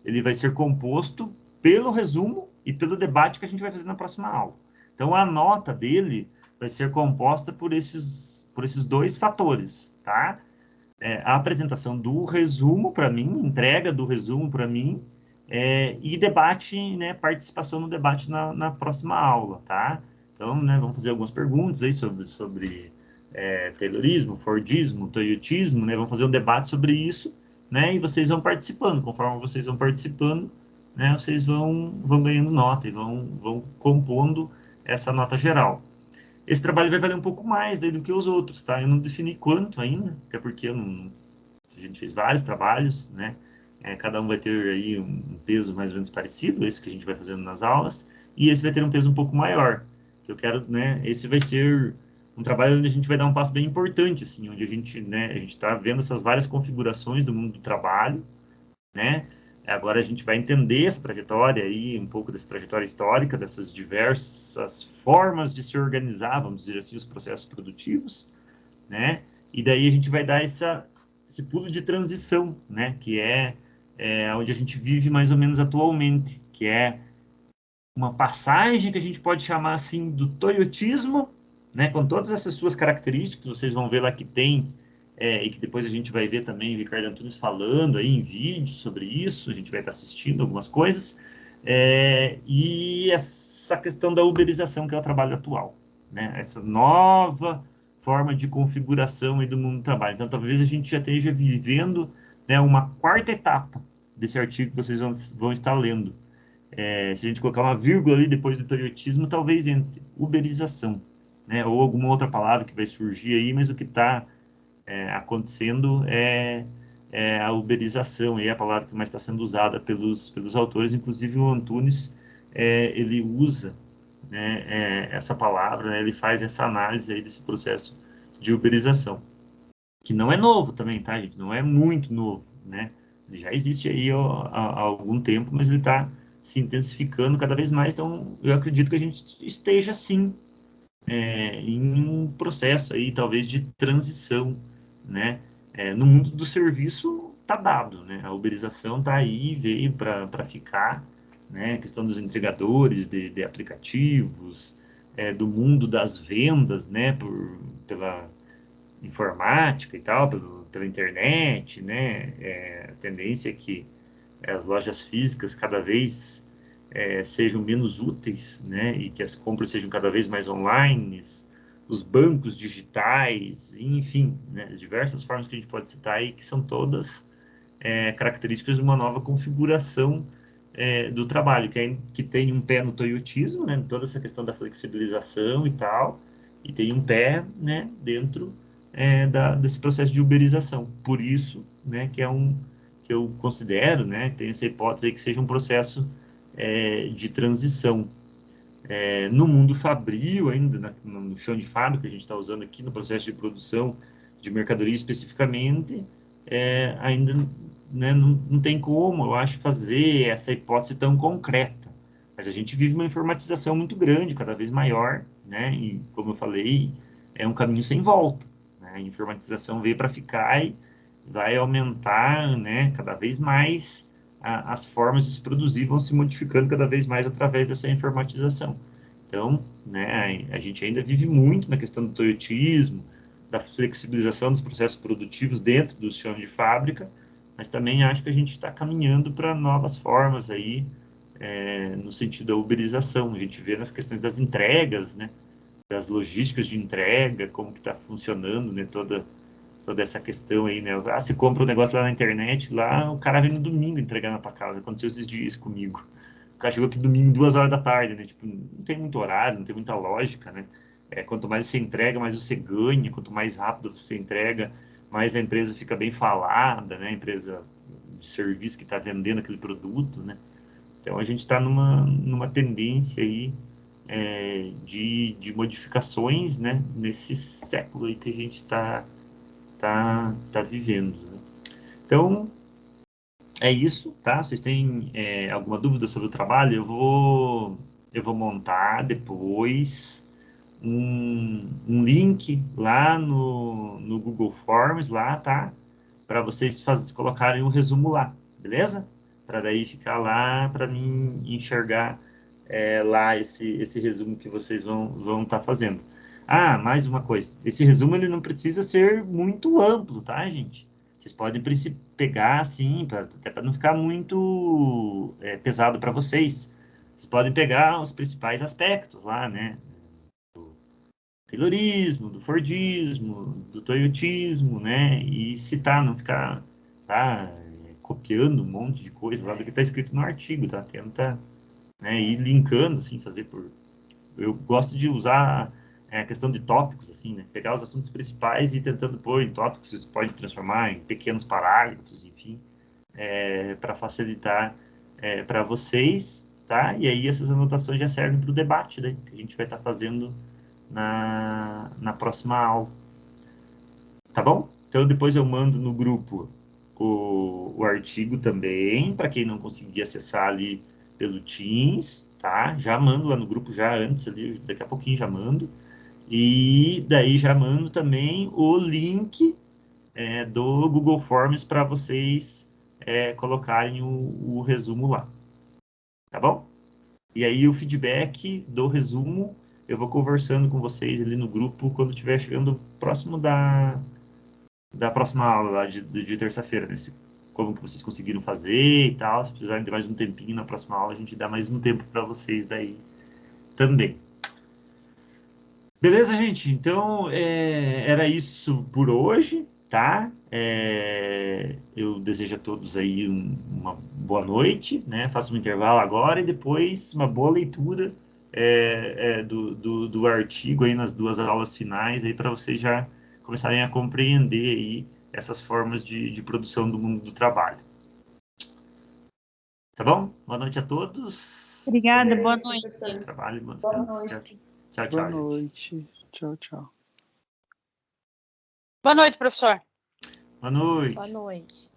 ele vai ser composto pelo resumo e pelo debate que a gente vai fazer na próxima aula. Então, a nota dele vai ser composta por esses dois fatores, tá? A apresentação do resumo para mim, entrega do resumo para mim, e debate, né, participação no debate na próxima aula, tá? Então, né, vamos fazer algumas perguntas aí sobre Taylorismo, Fordismo, Toyotismo, né? Vamos fazer um debate sobre isso, né? E vocês vão participando. Conforme vocês vão participando, né, vocês vão ganhando nota e vão compondo essa nota geral. Esse trabalho vai valer um pouco mais daí do que os outros, tá? Eu não defini quanto ainda, até porque a gente fez vários trabalhos, né? Cada um vai ter aí um peso mais ou menos parecido, esse que a gente vai fazendo nas aulas, e esse vai ter um peso um pouco maior, que eu quero, né? Esse vai ser um trabalho onde a gente vai dar um passo bem importante, assim, onde a gente está vendo essas várias configurações do mundo do trabalho, né? Agora a gente vai entender essa trajetória aí, um pouco dessa trajetória histórica, dessas diversas formas de se organizar, vamos dizer assim, os processos produtivos, né? E daí a gente vai dar esse pulo de transição, né? Que é onde a gente vive mais ou menos atualmente, que é uma passagem que a gente pode chamar assim do toyotismo, né? Com todas essas suas características, vocês vão ver lá que tem, e que depois a gente vai ver também o Ricardo Antunes falando aí em vídeo sobre isso, a gente vai estar assistindo algumas coisas, e essa questão da uberização, que é o trabalho atual, né? Essa nova forma de configuração aí do mundo do trabalho. Então, talvez a gente já esteja vivendo, né, uma quarta etapa desse artigo que vocês vão estar lendo. Se a gente colocar uma vírgula ali depois do toyotismo, talvez entre uberização, né? Ou alguma outra palavra que vai surgir aí, mas o que está acontecendo é a uberização, é a palavra que mais está sendo usada pelos autores, inclusive o Antunes, ele usa, né, essa palavra, né, ele faz essa análise aí desse processo de uberização, que não é novo também, tá, gente? Não é muito novo, né? já existe aí há algum tempo, mas ele está se intensificando cada vez mais. Então, eu acredito que a gente esteja, sim, em um processo aí, talvez, de transição, né? No mundo do serviço, está dado, né? A uberização está aí, veio para ficar, né? A questão dos entregadores de aplicativos, do mundo das vendas, né? Pela informática e tal, pela internet, né? A tendência é que as lojas físicas cada vez sejam menos úteis, né? E que as compras sejam cada vez mais online, os bancos digitais, enfim, né? As diversas formas que a gente pode citar aí, que são todas características de uma nova configuração do trabalho, que tem um pé no toyotismo, né? Toda essa questão da flexibilização e tal, e tem um pé, né, dentro desse processo de uberização. Por isso, né, que eu considero, né, tem essa hipótese aí que seja um processo de transição. No mundo fabril, ainda no chão de fábrica, a gente está usando aqui no processo de produção de mercadoria especificamente, ainda, né, não tem como, eu acho, fazer essa hipótese tão concreta. Mas a gente vive uma informatização muito grande, cada vez maior, né? E, como eu falei, é um caminho sem volta, né? A informatização veio para ficar e vai aumentar, né, cada vez mais as formas de se produzir vão se modificando cada vez mais através dessa informatização. Então, né, a gente ainda vive muito na questão do toyotismo, da flexibilização dos processos produtivos dentro do chão de fábrica, mas também acho que a gente está caminhando para novas formas aí, no sentido da uberização. A gente vê nas questões das entregas, né, das logísticas de entrega, como que está funcionando, né, toda essa questão aí, né? Você compra um negócio lá na internet, lá o cara vem no domingo entregar na tua casa. Aconteceu esses dias comigo. O cara chegou aqui domingo, 2 horas da tarde, né? Tipo, não tem muito horário, não tem muita lógica, né? Quanto mais você entrega, mais você ganha. Quanto mais rápido você entrega, mais a empresa fica bem falada, né? A empresa de serviço que está vendendo aquele produto, né? Então, a gente está numa tendência aí de modificações, né? Nesse século aí que a gente está vivendo, né? Então, é isso, tá? Vocês têm alguma dúvida sobre o trabalho? Eu vou montar depois um link lá no Google Forms, lá, tá? Para vocês colocarem um resumo lá, beleza? Para daí ficar lá, para mim enxergar lá esse resumo que vocês vão estar fazendo. Ah, mais uma coisa. Esse resumo ele não precisa ser muito amplo, tá, gente? Vocês podem pegar assim, até para não ficar muito pesado para vocês. Vocês podem pegar os principais aspectos lá, né? Do Taylorismo, do Fordismo, do Toyotismo, né? E citar, não ficar copiando um monte de coisa lá do que está escrito no artigo, tá? Tenta, né, ir linkando, assim, fazer por... Eu gosto de usar a questão de tópicos, assim, né? Pegar os assuntos principais e ir tentando pôr em tópicos, você pode transformar em pequenos parágrafos, enfim, para facilitar para vocês, tá? E aí essas anotações já servem para o debate, né? Que a gente vai estar fazendo na próxima aula. Tá bom? Então depois eu mando no grupo o artigo também, para quem não conseguir acessar ali pelo Teams, tá? Já mando lá no grupo, já antes ali, daqui a pouquinho já mando. E daí já mando também o link do Google Forms para vocês colocarem o resumo lá. Tá bom? E aí o feedback do resumo eu vou conversando com vocês ali no grupo quando estiver chegando próximo da próxima aula lá de terça-feira, né? Como que vocês conseguiram fazer e tal. Se precisarem de mais um tempinho na próxima aula, a gente dá mais um tempo para vocês daí também. Beleza, gente? Então, era isso por hoje, tá? Eu desejo a todos aí uma boa noite, né? Faço um intervalo agora e depois uma boa leitura do artigo aí nas 2 aulas finais aí para vocês já começarem a compreender aí essas formas de produção do mundo do trabalho. Tá bom? Boa noite a todos. Obrigada, boa noite. Trabalho, Boa noite. Tchau, Boa gente. noite. Tchau, tchau. Boa noite, professor. Boa noite. Boa noite.